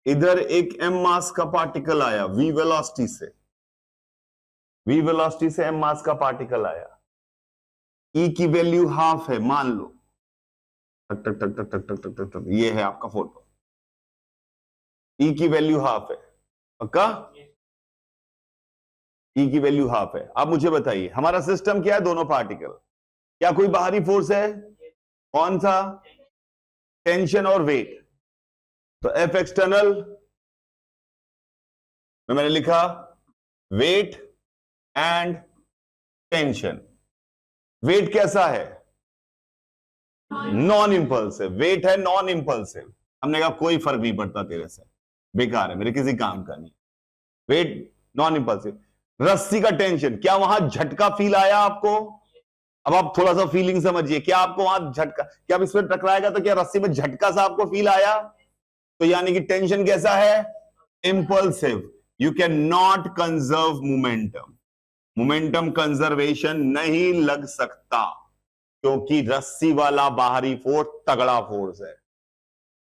Speaker 1: इधर एक m मास का पार्टिकल आया v वेलोसिटी से. v वेलोसिटी से m मास का पार्टिकल आया. e की वैल्यू हाफ है मान लो. टक टक टक टक टक टक टक टक. ये है आपका फोटो. E की वैल्यू हाफ है. पक्का? E की वैल्यू हाफ है. अब मुझे बताइए हमारा सिस्टम क्या है? दोनों पार्टिकल. क्या कोई बाहरी फोर्स है? कौन सा? टेंशन और वेट. तो F एक्सटर्नल में मैंने लिखा वेट एंड टेंशन. वेट कैसा है? Non impulsive. वेट है नॉन इंपल्सिव. हमने कहा कोई फर्क नहीं पड़ता तेरे से, बेकार है, मेरे किसी काम का नहीं. Weight non impulsive. रस्सी का टेंशन, क्या वहां झटका फील आया आपको? अब आप थोड़ा सा फीलिंग समझिए. क्या आपको वहां झटका, क्या अब इसमें टकराएगा तो क्या रस्सी में झटका सा आपको फील आया? तो यानी कि टेंशन कैसा है? Impulsive. You can not conserve momentum. Momentum conservation नहीं लग सकता क्योंकि रस्सी वाला बाहरी फोर्स तगड़ा फोर्स है.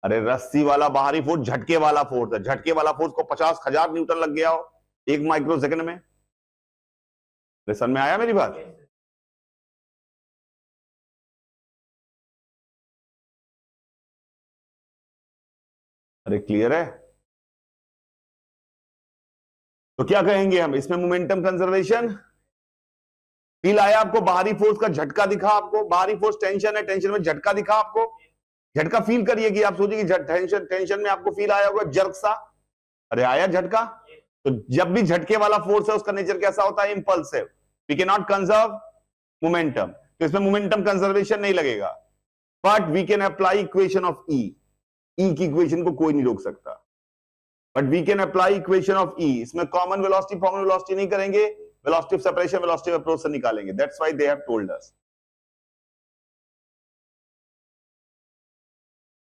Speaker 1: अरे रस्सी वाला बाहरी फोर्स झटके वाला फोर्स है. झटके वाला फोर्स को 50,000 न्यूटन लग गया हो 1 माइक्रो सेकंड में. समझ में आया मेरी बात? अरे क्लियर है? तो क्या कहेंगे हम इसमें? Momentum conservation. फील आया आपको? बाहरी फोर्स का झटका दिखा आपको? बाहरी फोर्स टेंशन है, टेंशन में झटका दिखा आपको? झटका फील करिए कि आप सोचिए कि टेंशन में आपको फील आया होगा जर्क सा। अरे आया झटका? तो जब भी झटके वाला फोर्स है उसका नेचर कैसा होता है? Impulsive. We can not conserve momentum, तो इसमें मोमेंटम कंजर्वेशन नहीं लगेगा। But we can apply equation of E. E की इक्वेशन को कोई नहीं रोक सकता, but we can apply equation of E. इसमें कॉमन वेलोसिटी फॉर्मल वेलोसिटी नहीं करेंगे, velocity of separation velocity of approach से निकालेंगे। That's why they have told us.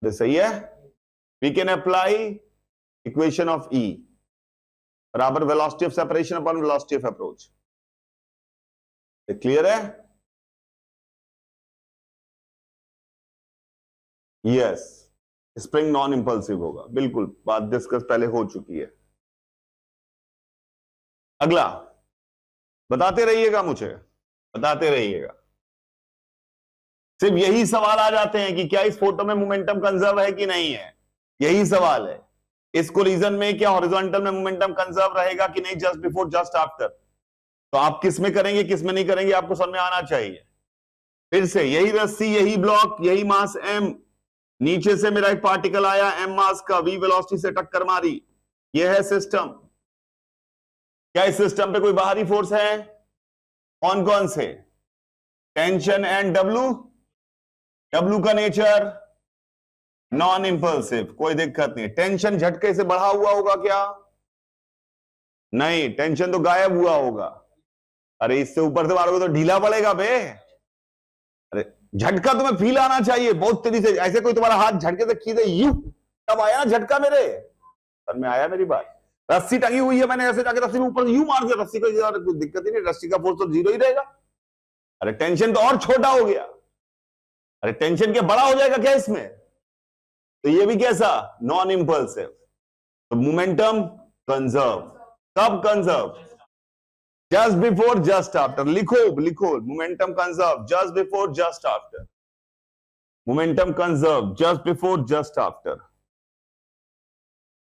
Speaker 1: सही है? We can apply equation of E बराबर velocity of separation upon velocity of approach. Clear है? Yes, spring non impulsive होगा, बिल्कुल बात डिस्कस पहले हो चुकी है। अगला बताते रहिएगा, मुझे बताते रहिएगा। सिर्फ यही सवाल आ जाते हैं कि क्या इस फोटो में मोमेंटम कंजर्व है कि नहीं है, यही सवाल है। इस कोलिजन में क्या हॉरिजॉन्टल में मोमेंटम कंजर्व रहेगा कि नहीं, जस्ट बिफोर जस्ट आफ्टर? तो आप किस में करेंगे किस में नहीं करेंगे आपको समझ में आना चाहिए। फिर से यही रस्सी, यही ब्लॉक, यही मास m, नीचे से मेरा एक पार्टिकल आया m मास का, v वेलोसिटी से टक्कर मारी, यह है सिस्टम। क्या इस सिस्टम पे कोई बाहरी फोर्स है? कौन कौन से? Tension and w। w का नेचर नॉन इंपल्सिव, कोई दिक्कत नहीं। टेंशन झटके से बढ़ा हुआ होगा क्या? नहीं, टेंशन तो गायब हुआ होगा। अरे इससे ऊपर से मारोगे तो ढीला पड़ेगा बे। अरे झटका तुम्हें फील आना चाहिए बहुत तेजी से। ऐसे कोई तुम्हारा हाथ झटके से खींचे यू, तब आया ना झटका मेरे सर में। आया मेरी बात? रस्सी टंगी हुई है, मैंने ऐसे जाके रस्सी में ऊपर यू मार दिया, रस्सी को कोई दिक्कत ही नहीं, रस्सी का फोर्स तो जीरो ही रहेगा। अरे टेंशन तो और छोटा हो गया। अरे टेंशन क्या बड़ा हो जाएगा क्या इसमें? तो ये भी कैसा? Non impulsive. तो मोमेंटम कंजर्व। कब conserve? Just before just after. लिखो लिखो, momentum conserve just before just after. Momentum conserve just before just after.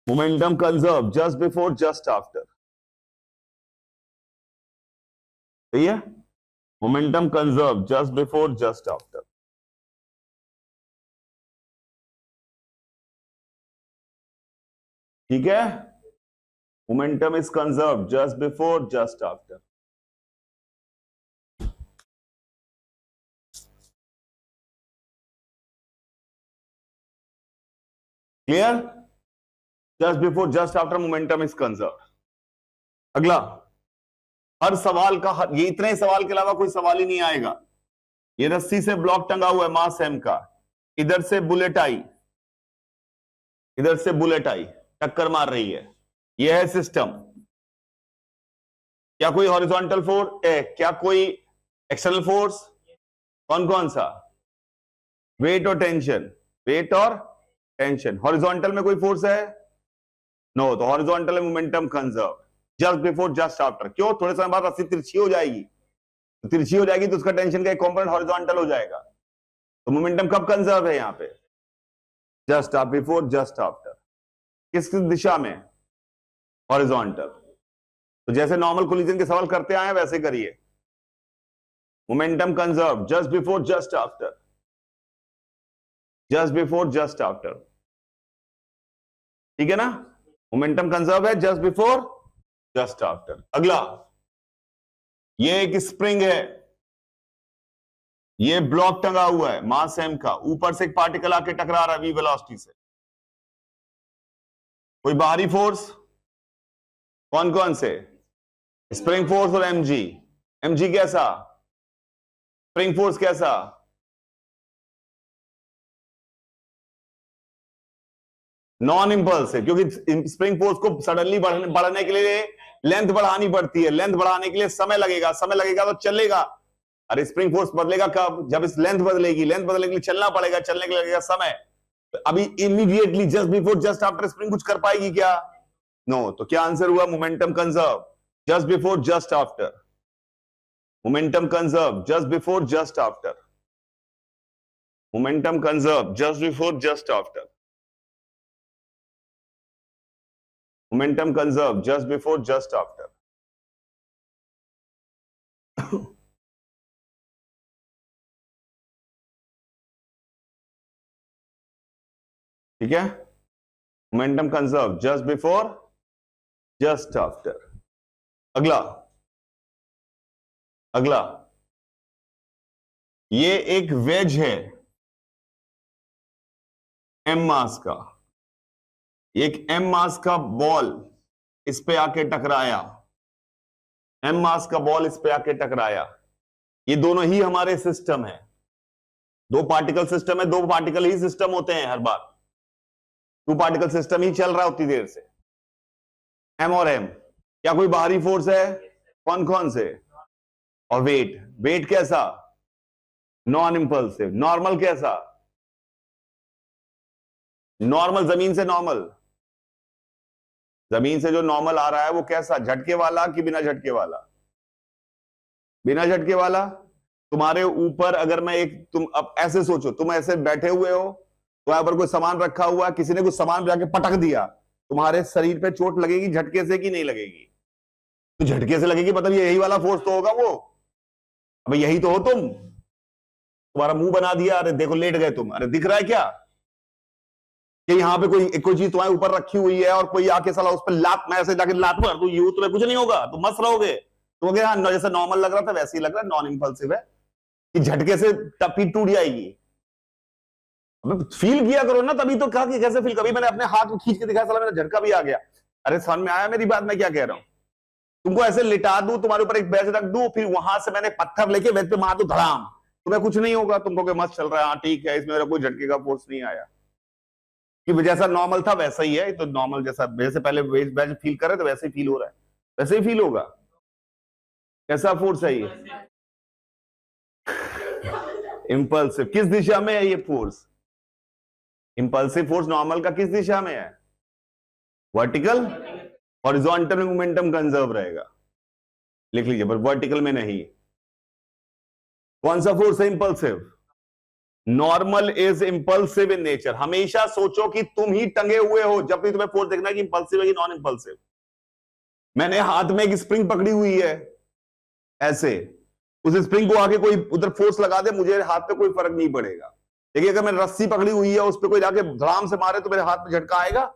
Speaker 1: Momentum conserve just before just after. सही है? Momentum conserve just before just after. ठीक है? Momentum is conserve just before just after. Clear? Just before just after momentum is conserve. अगला, हर सवाल का ये इतने सवाल के अलावा कोई सवाल ही नहीं आएगा। ये रस्सी से ब्लॉक टंगा हुआ है मास m का, इधर से बुलेट आई, इधर से बुलेट आई, टक्कर मार रही है, यह है सिस्टम। क्या कोई हॉरिजॉन्टल फोर्स है? क्या कोई एक्सटर्नल फोर्स? कौन कौन सा? वेट और टेंशन, वेट और टेंशन। हॉरिजॉन्टल में कोई फोर्स है? नो, तो हॉरिजॉन्टल में momentum conserve just before just after. क्यों? थोड़े समय बाद रस्सी तिरछी हो जाएगी, तो तिरछी हो जाएगी तो उसका टेंशन का एक कंपोनेंट हॉरिजॉन्टल हो जाएगा। तो मोमेंटम कब कंजर्व है? यहां पे जस्ट बिफोर जस्ट आफ्टर। किस दिशा में? हॉरिजॉन्टल। तो जैसे नॉर्मल कोलिजन के सवाल करते आए वैसे करिए। Momentum conserve just before just after, just before just after. ठीक है ना? मोमेंटम कंजर्व है जस्ट बिफोर जस्ट आफ्टर। अगला, ये एक स्प्रिंग है, ये ब्लॉक टंगा हुआ है मास m का, ऊपर से एक पार्टिकल आके टकरा रहा है v वेलोसिटी से। कोई बाहरी फोर्स? कौन कौन से? स्प्रिंग फोर्स और mg। mg कैसा? स्प्रिंग फोर्स कैसा? नॉन इंपल्सिव, क्योंकि स्प्रिंग फोर्स को सडनली बढ़ने के लिए लेंथ बढ़ानी पड़ती है, लेंथ बढ़ाने के लिए समय लगेगा, समय लगेगा तो चलेगा। अरे स्प्रिंग फोर्स बदलेगा कब? जब इस लेंथ बदलेगी, लेंथ बदलने के लिए चलना पड़ेगा, चलने के लिए लगेगा समय। तो अभी immediately just before just after spring कुछ कर पाएगी क्या? नो। तो क्या आंसर हुआ? Momentum conserve just before just after. Momentum conserve just before just after. Momentum conserve just before just after. Momentum conserve just before, just after. ठीक है, momentum conserve just before, just after. अगला, अगला, ये एक veg है M मास का, एक M मास का बॉल इस पे आके टकराया, एम मास का बॉल इस पे आके टकराया। ये दोनों ही हमारे सिस्टम है, दो पार्टिकल सिस्टम है, दो पार्टिकल ही सिस्टम होते हैं हर बार, टू पार्टिकल सिस्टम ही चल रहा है उतनी देर से, एम और एम। क्या कोई बाहरी फोर्स है? कौन कौन से? और वेट, वेट कैसा? Non impulsive. नॉर्मल कैसा? नॉर्मल जमीन से नॉर्मल, जमीन से जो नॉर्मल आ रहा है वो कैसा? झटके वाला कि बिना झटके वाला? बिना झटके वाला। तुम्हारे ऊपर अगर मैं एक, तुम अब ऐसे सोचो, तुम ऐसे बैठे हुए हो, तुम्हारे ऊपर कोई सामान रखा हुआ, किसी ने कुछ सामान जाके पटक दिया, तुम्हारे शरीर पे चोट लगेगी झटके से कि नहीं लगेगी? तो झटके से लगेगी, मतलब यही वाला फोर्स तो होगा वो। अब यही तो हो तुम, तुम्हारा मुंह बना दिया, अरे देखो लेट गए तुम, अरे दिख रहा है क्या कि यहां पे कोई चीज तुम्हारे ऊपर रखी हुई है और कोई आके साला उस पर लात, मैं ऐसे जाके लात मार दूं, यूं तुम्हें कुछ नहीं होगा, तुम मस्त रहोगे। तो हाँ जैसे नॉर्मल लग रहा था वैसे ही लग रहा है, नॉन इंपल्सिव है कि झटके से पीठ टूट जाएगी। फील किया करो ना, तभी तो कहा कि कैसे फील। कभी मैंने अपने हाथ में खींच के दिखाया, साला मेरा झटका भी आ गया। अरे समझ में आया मेरी बात? मैं क्या कह रहा हूं? तुमको ऐसे लिटा दूं, तुम्हारे ऊपर एक बैच रख दूं, फिर वहां से मैंने पत्थर लेके वेद पे मार दूं धड़ाम, तुम्हें कुछ नहीं होगा, तुमको मस्त चल रहा है, हाँ ठीक है, इसमें मेरा कोई झटके का फोर्स नहीं आया, कि जैसा नॉर्मल था वैसा ही है। तो नॉर्मल जैसा, जैसे पहले बैच फील कर रहे थे वैसे ही फील हो रहा है, वैसे ही फील होगा। कैसा फोर्स है ये? इंपल्सिव। किस दिशा में है ये फोर्स? इंपल्सिव फोर्स नॉर्मल का किस दिशा में है? वर्टिकल। हॉरिजॉन्टल में मोमेंटम कंजर्व रहेगा, लिख लीजिए, पर वर्टिकल में नहीं। कौन सा फोर्स है impulsive? Normal is impulsive in nature. हमेशा सोचो कि तुम ही टंगे हुए हो जब भी तुम्हें फोर्स देखना है कि इंपल्सिव है कि नॉन इंपल्सिव। मैंने हाथ में एक स्प्रिंग पकड़ी हुई है ऐसे, उस स्प्रिंग को आके कोई उधर फोर्स लगा दे, मुझे हाथ पे कोई फर्क नहीं पड़ेगा। देखिए अगर मैंने रस्सी पकड़ी हुई है, उस पर कोई जाके धड़ाम से मारे तो मेरे हाथ में झटका आएगा।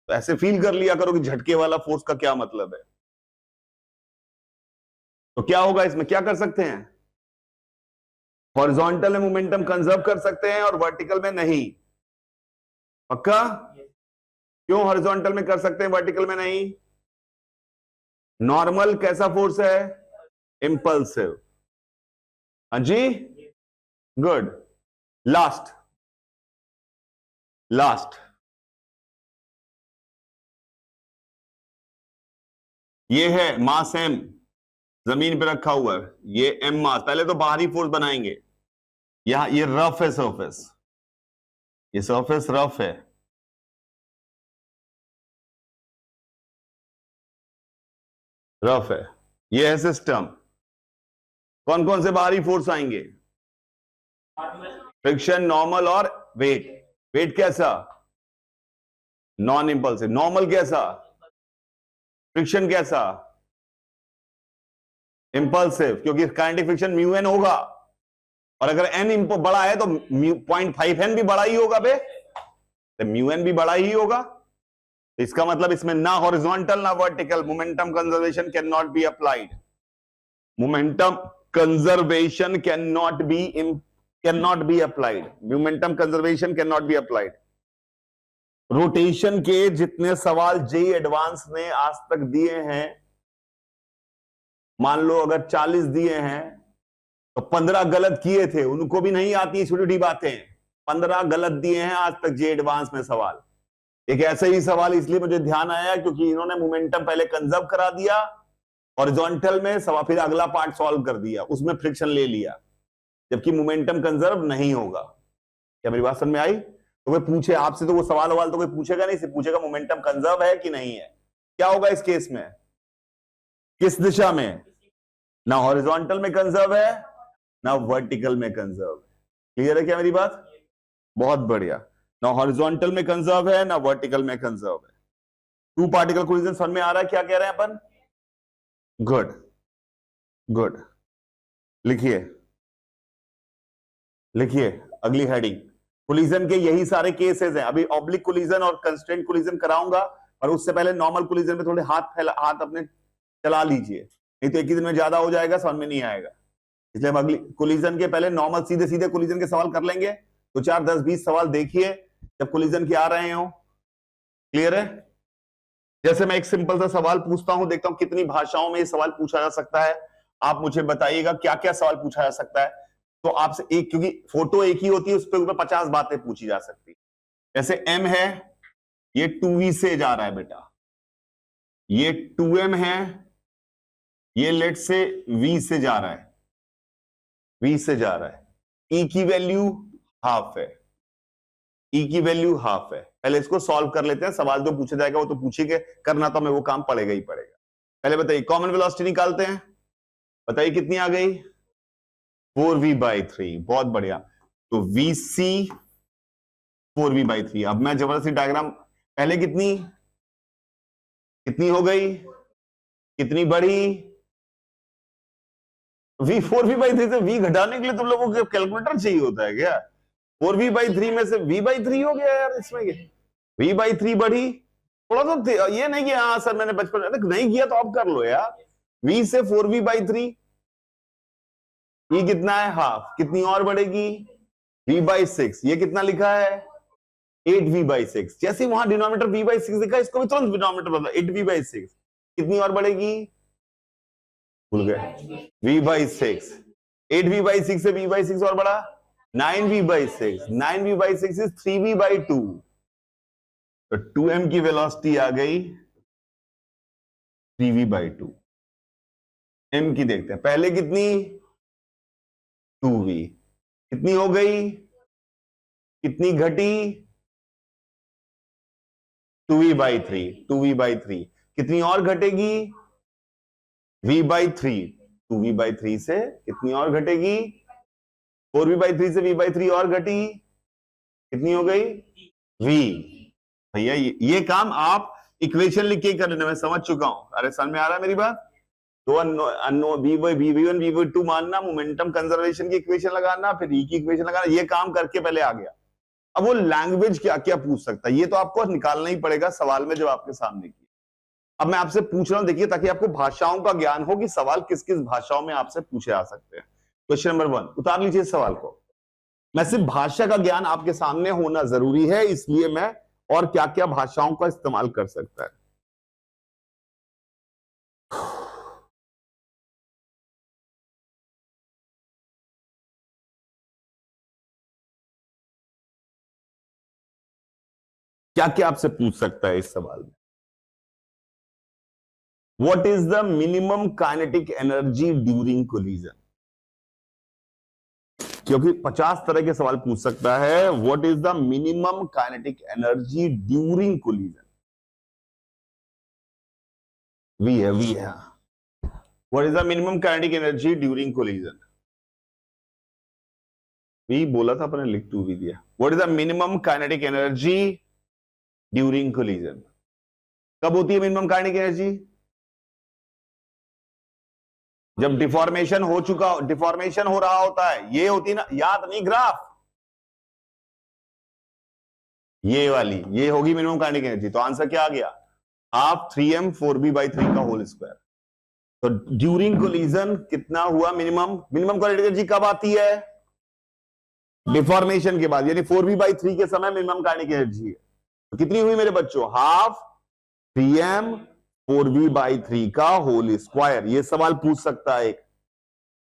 Speaker 1: तो ऐसे फील कर लिया करो कि झटके वाला फोर्स का क्या मतलब है। तो क्या होगा इसमें, क्या कर सकते हैं? हॉरिजॉन्टल में मोमेंटम कंजर्व कर सकते हैं और वर्टिकल में नहीं। पक्का? क्यों हॉरिजॉन्टल में कर सकते हैं, वर्टिकल में नहीं? नॉर्मल कैसा फोर्स है? इंपल्सिव। हाँ जी, गुड। लास्ट, लास्ट, ये है मास एम, जमीन पे रखा हुआ है, ये एम मास। पहले तो बाहरी फोर्स बनाएंगे। यहां ये रफ है सरफेस, ये सरफेस रफ है, रफ है, ये है सिस्टम। कौन कौन से बाहरी फोर्स आएंगे? फ्रिक्शन, नॉर्मल और वेट। वेट कैसा? Non impulsive. नॉर्मल कैसा? फ्रिक्शन कैसा? इंपल्सिव, क्योंकि काइनेटिक फ्रिक्शन म्यू एन होगा, और अगर एन बड़ा है तो 0.5 एन भी बड़ा ही होगा बे, तो म्यू एन भी बड़ा ही होगा। तो इसका मतलब इसमें ना हॉरिजॉन्टल ना vertical, momentum conservation can not be applied. Momentum conservation can not be applied. Momentum conservation can not be applied. Rotation के जितने सवाल जेईई एडवांस ने आज तक दिए हैं, मान लो अगर 40 दिए हैं तो 15 गलत किए थे, उनको भी नहीं आती छोटी छोटी बातें। 15 गलत दिए हैं आज तक जेईई एडवांस में सवाल। एक ऐसे ही सवाल इसलिए मुझे ध्यान आया क्योंकि इन्होंने मोमेंटम पहले कंजर्व करा दिया, हॉरिजॉन्टल में सवाल, फिर अगला पार्ट सॉल्व कर दिया, उसमें फ्रिक्शन ले लिया, जबकि मोमेंटम कंजर्व नहीं होगा। क्या मेरी बात समझ में आई? तो कोई पूछे आपसे तो वो सवाल तो कोई पूछेगा नहीं, सिर्फ पूछेगा मोमेंटम कंजर्व है कि नहीं है। क्या होगा इस केस में? किस दिशा में? ना हॉरिजॉन्टल में कंजर्व है ना वर्टिकल में कंजर्व है। क्लियर है क्या मेरी बात? बहुत बढ़िया। ना हॉरिजॉन्टल में कंजर्व है ना वर्टिकल में कंजर्व है। टू पार्टिकल कोलिजन समझ में आ रहा है क्या कह रहे हैं अपन? Good good. लिखिए लिखिए अगली हेडिंग, कोलिजन के यही सारे केसेस हैं। अभी ऑब्लिक कोलिजन और कंस्ट्रेंट कोलिजन कराऊंगा, और उससे पहले नॉर्मल कोलिजन में थोड़े हाथ अपने चला लीजिए, नहीं तो एक ही दिन में ज्यादा हो जाएगा, समझ में नहीं आएगा। इसलिए हम अगली कोलिजन के पहले नॉर्मल सीधे सीधे कोलिजन के सवाल कर लेंगे। तो 4, 10, 20 सवाल देखिए जब कोलिजन के आ रहे हो। क्लियर है? जैसे मैं एक सिंपल सा सवाल पूछता हूं, देखता हूं कितनी भाषाओं में ये सवाल पूछा जा सकता है। आप मुझे बताइएगा क्या क्या सवाल पूछा जा सकता है। तो आपसे एक, क्योंकि फोटो एक ही होती है, उस पर ऊपर 50 बातें पूछी जा सकती। जैसे m है, ये 2v से जा रहा है बेटा, ये 2m है, ये लेट से v से जा रहा है, v से जा रहा है। e की वैल्यू हाफ है, e की वैल्यू हाफ है। पहले इसको सॉल्व कर लेते हैं, सवाल जो पूछा जाएगा वो तो पूछेंगे, करना तो हमें वो काम पड़ेगा ही पड़ेगा। पहले बताइए कॉमन वेलोसिटी निकालते हैं, बताइए कितनी आ गई? 4v/3। बहुत बढ़िया। तो vc 4v/3। अब मैं जबरदस्ती डायग्राम, पहले कितनी हो गई, कितनी बढ़ी? v 4v/3 से v घटाने के लिए तुम लोगों को कैलकुलेटर चाहिए होता है क्या? 4v/3 में से v/3 हो गया यार, इसमें v/3 बढ़ी। थोड़ा सा ये नहीं कि हाँ सर मैंने बचपन में नहीं किया, तो अब कर लो यार। v से 4v/3, ये कितना है? हाफ। कितनी और बढ़ेगी? v/6। ये कितना लिखा है? 8v/6। जैसे वहां डिनोमिनेटर v/6 लिखा है, इसको भी तुरंत डिनोमिनेटर बदला, 8v/6। कितनी और बढ़ेगी? भूल गए, v/6। 8v/6 से v/6 और बढ़ा, 9v/6। 9v/6 is 3v/2। तो 2m की वेलोसिटी आ गई 3v/2। m की देखते हैं, पहले कितनी? 2v। कितनी हो गई? कितनी घटी? 2v/3। 2v/3। कितनी और घटेगी? v/3। 2v/3 से कितनी और घटेगी? 4v/3 से v/3 और घटी, कितनी हो गई? v। भैया ये काम आप इक्वेशन लिख के कर लेना, मैं समझ चुका हूं। अरे समझ में आ रहा है मेरी बात? तो v1 v2 मानना, मोमेंटम कंजर्वेशन की इक्वेशन लगाना, फिर e की इक्वेशन लगाना, ये काम करके पहले आ गया। अब वो लैंग्वेज क्या क्या पूछ सकता है, ये तो आपको निकालना ही पड़ेगा सवाल में जब आपके सामने की। अब मैं आपसे पूछ रहा हूं, देखिए, ताकि आपको भाषाओं का ज्ञान हो कि सवाल किस किस भाषाओं में आपसे पूछे जा सकते हैं। क्वेश्चन नंबर 1, उतार लीजिए सवाल को। मैं सिर्फ भाषा का ज्ञान आपके सामने होना जरूरी है, इसलिए मैं और क्या क्या भाषाओं का इस्तेमाल कर सकता है। क्या क्या आपसे पूछ सकता है इस सवाल में? What is the minimum kinetic energy during collision? क्योंकि 50 तरह के सवाल पूछ सकता है। What is the minimum kinetic energy during collision? वी है what is the minimum kinetic energy during collision? वी बोला था अपने, लिख 2 भी दिया। What is the minimum kinetic energy during collision? कब होती है मिनिमम काइनेटिक एनर्जी? जब डिफॉर्मेशन हो रहा होता है, ये होती ना, याद नहीं? ग्राफ ये वाली, ये होगी मिनिमम काइनेटिक एनर्जी। तो आंसर क्या आ गया? हाफ 3m 4b/3 का होल स्क्वायर। तो ड्यूरिंग कोलिजन कितना हुआ मिनिमम? मिनिमम काइनेटिक एनर्जी कब आती है? डिफॉर्मेशन के बाद, यानी 4b/3 के समय मिनिमम काइनेटिक एनर्जी है। तो कितनी हुई मेरे बच्चों? हाफ 3m 4b/3 का होल स्क्वायर। ये सवाल पूछ सकता है।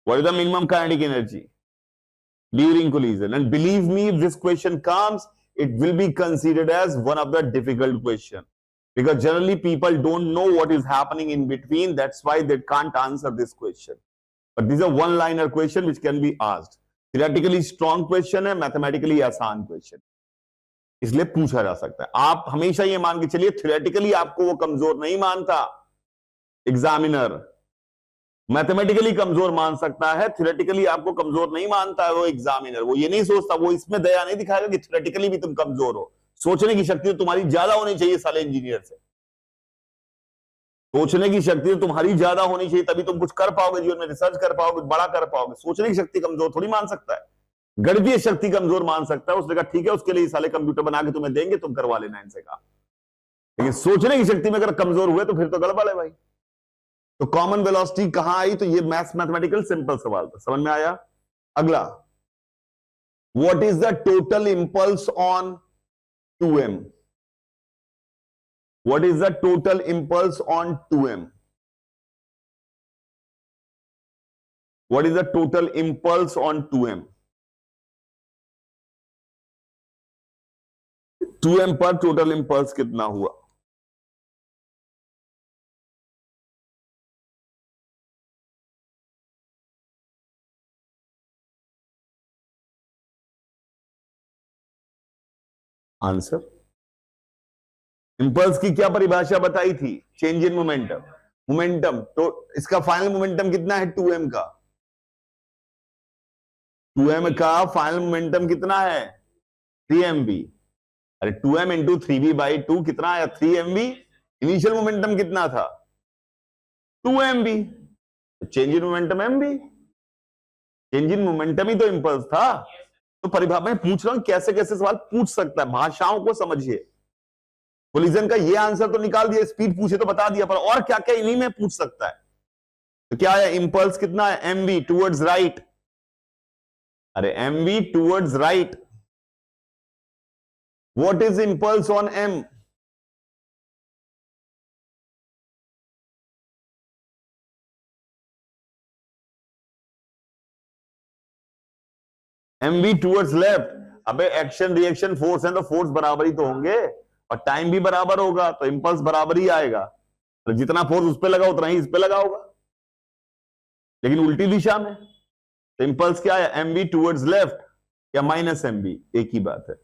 Speaker 1: What is the minimum kinetic energy during collision? And believe me, if this question comes, it will be considered as one of the difficult question, because generally people don't know what is happening in between. That's why they can't answer this question. But this is a one liner question which can be asked. Theoretically strong question है, mathematically आसान question, इसलिए पूछा जा सकता है। आप हमेशा ये मान के चलिए, theoretically आपको वो कमजोर नहीं मानता एग्जामिनर, मैथमेटिकली कमजोर मान सकता है, थ्योरेटिकली आपको कमजोर नहीं मानता है वो एग्जामिनर। वो ये नहीं सोचता, वो इसमें दया नहीं दिखाएगा कि थ्योरेटिकली भी तुम कमजोर हो। सोचने की शक्ति तो तुम्हारी ज्यादा होनी चाहिए साले इंजीनियर से। सोचने की शक्ति तो तुम्हारी ज्यादा होनी चाहिए, तभी तुम कुछ कर पाओगे जीवन में, रिसर्च कर पाओगे, बड़ा कर पाओगे। सोचने की शक्ति कमजोर थोड़ी मान सकता है, गणितीय शक्ति कमजोर मान सकता है। उसने कहा ठीक है, उसके लिए साले कंप्यूटर बना के तुम्हें देंगे, तुम करवा लेना इनसे कहा। लेकिन सोचने की शक्ति में अगर कमजोर हुए तो फिर तो गड़बड़ है भाई। तो कॉमन वेलोसिटी कहां आई? तो ये मैथमेटिकल सिंपल सवाल था, समझ में आया? अगला, what is the total impulse on 2m? What is the total impulse on 2m? What is the total impulse on 2m? 2m पर टोटल इंपल्स कितना हुआ? आंसर, इंपल्स की क्या परिभाषा बताई थी? Change in momentum. मोमेंटम तो इसका फाइनल मोमेंटम कितना है? 2m का। 2m का फाइनल मोमेंटम कितना है? 3mv। अरे 2m इंटू 3v/2 कितना आया? 3mv। इनिशियल मोमेंटम कितना था? 2mv। Change in momentum mv। Change in momentum ही तो इंपल्स था। तो परिभाषा मैं पूछ रहा हूं कैसे कैसे सवाल पूछ सकता है, भाषाओं को समझिए। कोलिजन का ये आंसर तो निकाल दिया, स्पीड पूछे तो बता दिया, पर और क्या क्या इन्हीं में पूछ सकता है। तो क्या है? इंपल्स कितना है? mv towards right. अरे mv towards right. What is impulse on m? mv towards left. अबे एक्शन रिएक्शन फोर्स है तो फोर्स बराबर ही तो होंगे, और टाइम भी बराबर होगा, तो इंपल्स बराबर ही आएगा। तो जितना फोर्स उस पे लगा उतना ही इस पे लगा होगा, लेकिन उल्टी दिशा में। तो इंपल्स क्या है? mv टुवर्ड्स लेफ्ट या माइनस mv, एक ही बात है।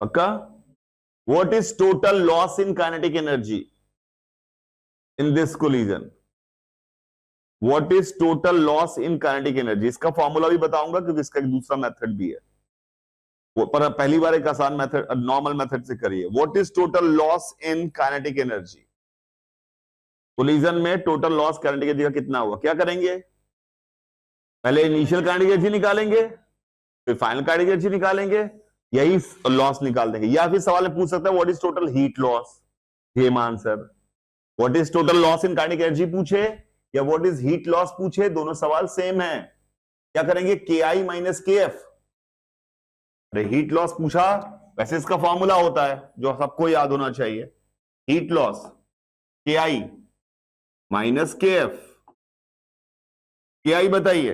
Speaker 1: पक्का? What is total loss in kinetic energy in this collision? What is total loss in kinetic energy? इसका फॉर्मूला भी बताऊंगा क्योंकि इसका एक दूसरा मेथड भी है, वो पर पहली बार एक आसान मेथड, नॉर्मल मेथड से करिए। What is total loss in kinetic energy? Collision में टोटल लॉस काइनेटिक एनर्जी का कितना हुआ? क्या करेंगे? पहले इनिशियल काइनेटिक एनर्जी निकालेंगे, फिर फाइनल काइनेटिक एनर्जी निकालेंगे, यही लॉस निकाल देंगे। या फिर सवाल में पूछ सकता है what is total heat loss? Same answer. What is total loss in kinetic energy पूछे या व्हाट इज हीट लॉस पूछे, दोनों सवाल सेम है। क्या करेंगे? KI minus KF। अरे हीट लॉस पूछा, वैसे इसका फॉर्मूला होता है जो सबको याद होना चाहिए, heat loss KI minus KF। KI बताइए,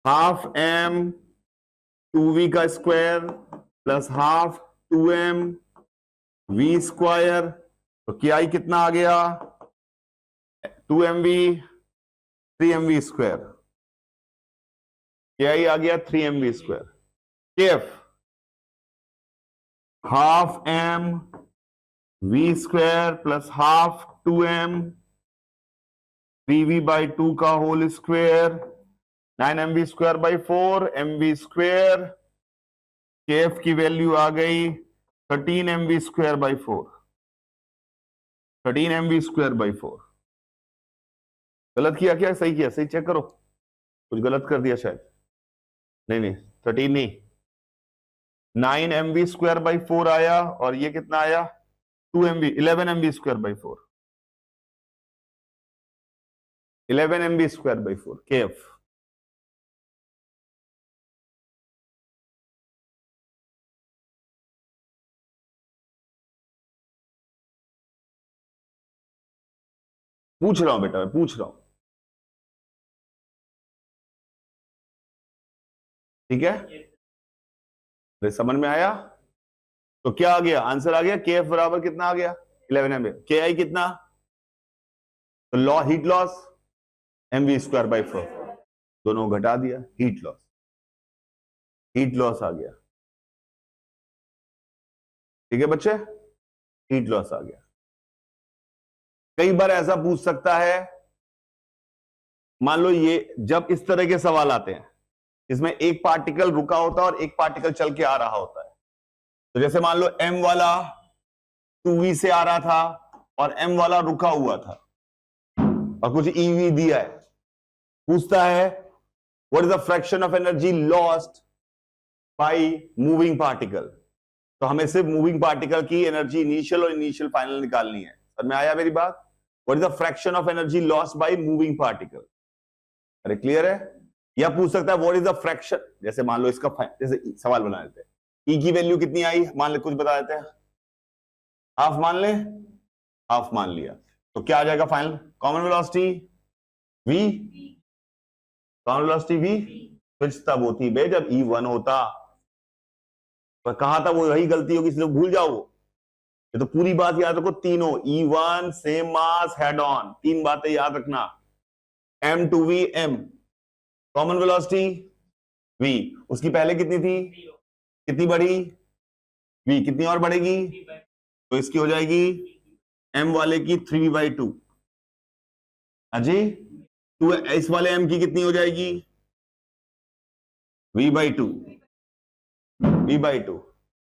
Speaker 1: हाफ m 2v का square plus half 2m v square. तो KI कितना आ गया? 2mv 3mv square. KI आ गया 3mv square. KF half m v square plus half 2m 3v/2 का whole square, 9mv square by 4 mv square. KF की वैल्यू आ गई 13mv square by 4। 13mv square by 4। गलत किया क्या? सही किया? सही चेक करो, कुछ गलत कर दिया शायद। नहीं 13 नहीं, 9mv स्क्वायर बाई 4 आया, और ये कितना आया? 2mv 11mv square by 4। 11mv square by 4 KF। पूछ रहा हूं बेटा, मैं पूछ रहा हूं, ठीक है? अरे समझ में आया? तो क्या आ गया? आंसर आ गया KF बराबर कितना आ गया? 11mv। KI कितना? तो law heat loss mv square by 4, दोनों घटा दिया, हीट लॉस। हीट लॉस आ गया, ठीक है बच्चे? हीट लॉस आ गया। कई बार ऐसा पूछ सकता है, मान लो ये जब इस तरह के सवाल आते हैं, इसमें एक पार्टिकल रुका होता है और एक पार्टिकल चल के आ रहा होता है। तो जैसे मान लो m वाला 2v से आ रहा था और m वाला रुका हुआ था और कुछ ev दिया है, पूछता है what is the fraction of energy lost by moving particle. तो हमें सिर्फ मूविंग पार्टिकल की एनर्जी इनिशियल और इनिशियल फाइनल निकालनी है। समझ में आया मेरी बात? What is the fraction of energy lost by moving particle. अरे क्लियर है? या पूछ सकता है व्हाट इज द फ्रैक्शन, जैसे मान लो इसका जैसे सवाल बना लेते हैं, ई की वैल्यू कितनी आई, मान ले कुछ बता देते हैं, हाफ मान ले, हाफ मान लिया, तो क्या आ जाएगा final? Common velocity v, common velocity v switch तब होती बे जब E1 होता। पर कहा था वो वही गलती होगी, इसलिए भूल जाओ। ये तो पूरी बात याद रखो, तीनों E1 same mass head on, तीन बातें याद रखना। m2v m, common velocity v, उसकी पहले कितनी थी, कितनी बढ़ी, v कितनी और बढ़ेगी, तो इसकी हो जाएगी m वाले की 3v/2। अजी तो इस वाले m की कितनी हो जाएगी, v/2, v/2।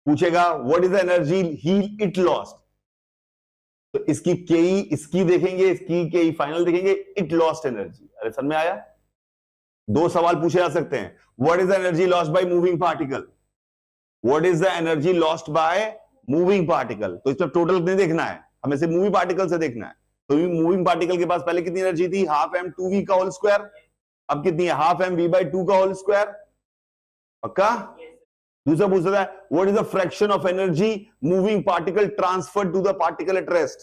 Speaker 1: पूछेगा what is the energy he it lost, तो इसकी के, इसकी देखेंगे, इसकी के फाइनल देखेंगे, इट लॉस्ट एनर्जी। अरे समझ में आया? दो सवाल पूछे जा सकते हैं, what is the energy lost by moving particle, what is the energy lost by moving particle. तो इसमें टोटल नहीं देखना है, हमें सिर्फ मूविंग पार्टिकल से देखना है। तो मूविंग पार्टिकल के पास पहले कितनी एनर्जी थी, हाफ m2v का होल स्क्वायर, अब कितनी है, हाफ mv/2 का होल स्क्वायर। पक्का? दूसरा पूछ रहा है what is the fraction of energy moving particle transferred to the particle at rest,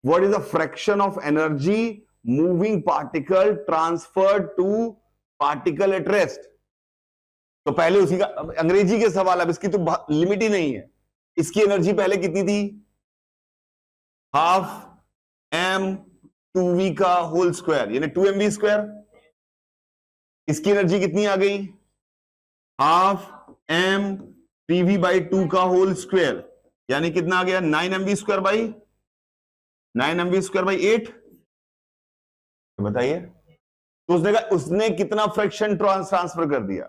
Speaker 1: what is the fraction of energy moving particle transferred to particle at rest. तो पहले उसी का अंग्रेजी के सवाल, अब इसकी तो लिमिट ही नहीं है। इसकी एनर्जी पहले कितनी थी, हाफ m2v का होल स्क्वायर यानी 2mv²। इसकी एनर्जी कितनी आ गई, हाफ m3v/2 का होल स्क्वायर यानी कितना आ गया, 9mv²/8। बताइए, तो उसने कितना फ्रैक्शन ट्रांसफर कर दिया,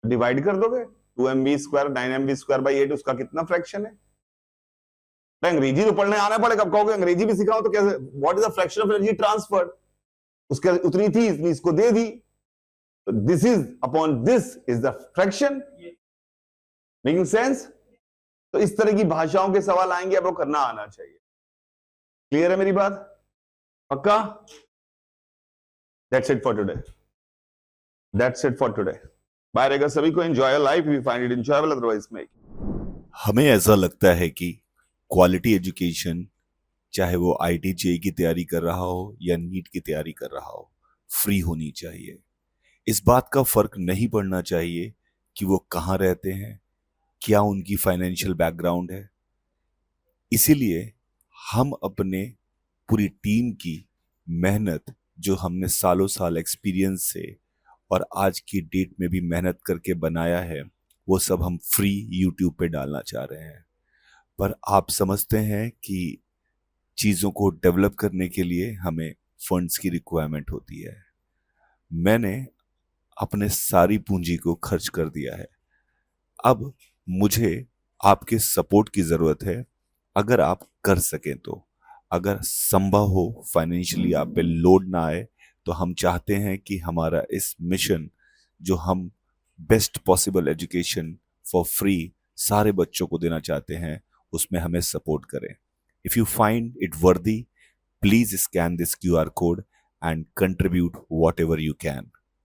Speaker 1: डिवाइड कर दोगे, 2mv², 9mv²/8 उसका कितना फ्रैक्शन है। अंग्रेजी तो पढ़ने आना पड़ेगा, अब कहोगे अंग्रेजी भी सिखाओ तो कैसे, what is the fraction of energy transferred, उसके उतनी थी इसलिए इसको दे दी, तो this is upon this is the fraction. Making sense? तो इस तरह की भाषाओं के सवाल आएंगे, आपको करना आना चाहिए। क्लियर है मेरी बात? पक्का? That's it for today, that's it for today. Bye रहेगा सभी को, enjoy your life, we find it enjoyable, otherwise make.
Speaker 2: हमें ऐसा लगता है कि क्वालिटी एजुकेशन, चाहे वो IIT JEE की तैयारी कर रहा हो या नीट की तैयारी कर रहा हो, फ्री होनी चाहिए। इस बात का फर्क नहीं पड़ना चाहिए कि वो कहाँ रहते हैं, क्या उनकी फाइनेंशियल बैकग्राउंड है। इसीलिए हम अपने पूरी टीम की मेहनत, जो हमने सालों साल एक्सपीरियंस से और आज की डेट में भी मेहनत करके बनाया है, वो सब हम फ्री YouTube पे डालना चाह रहे हैं। पर आप समझते हैं कि चीज़ों को डेवलप करने के लिए हमें फंड्स की रिक्वायरमेंट होती है। मैंने अपने सारी पूंजी को खर्च कर दिया है, अब मुझे आपके सपोर्ट की ज़रूरत है। अगर आप कर सकें तो, अगर संभव हो, फाइनेंशियली आप पे लोड ना आए, तो हम चाहते हैं कि हमारा इस मिशन, जो हम best possible education for free सारे बच्चों को देना चाहते हैं, उसमें हमें सपोर्ट करें। इफ यू फाइंड इट वर्दी, please scan this QR code and contribute whatever you can.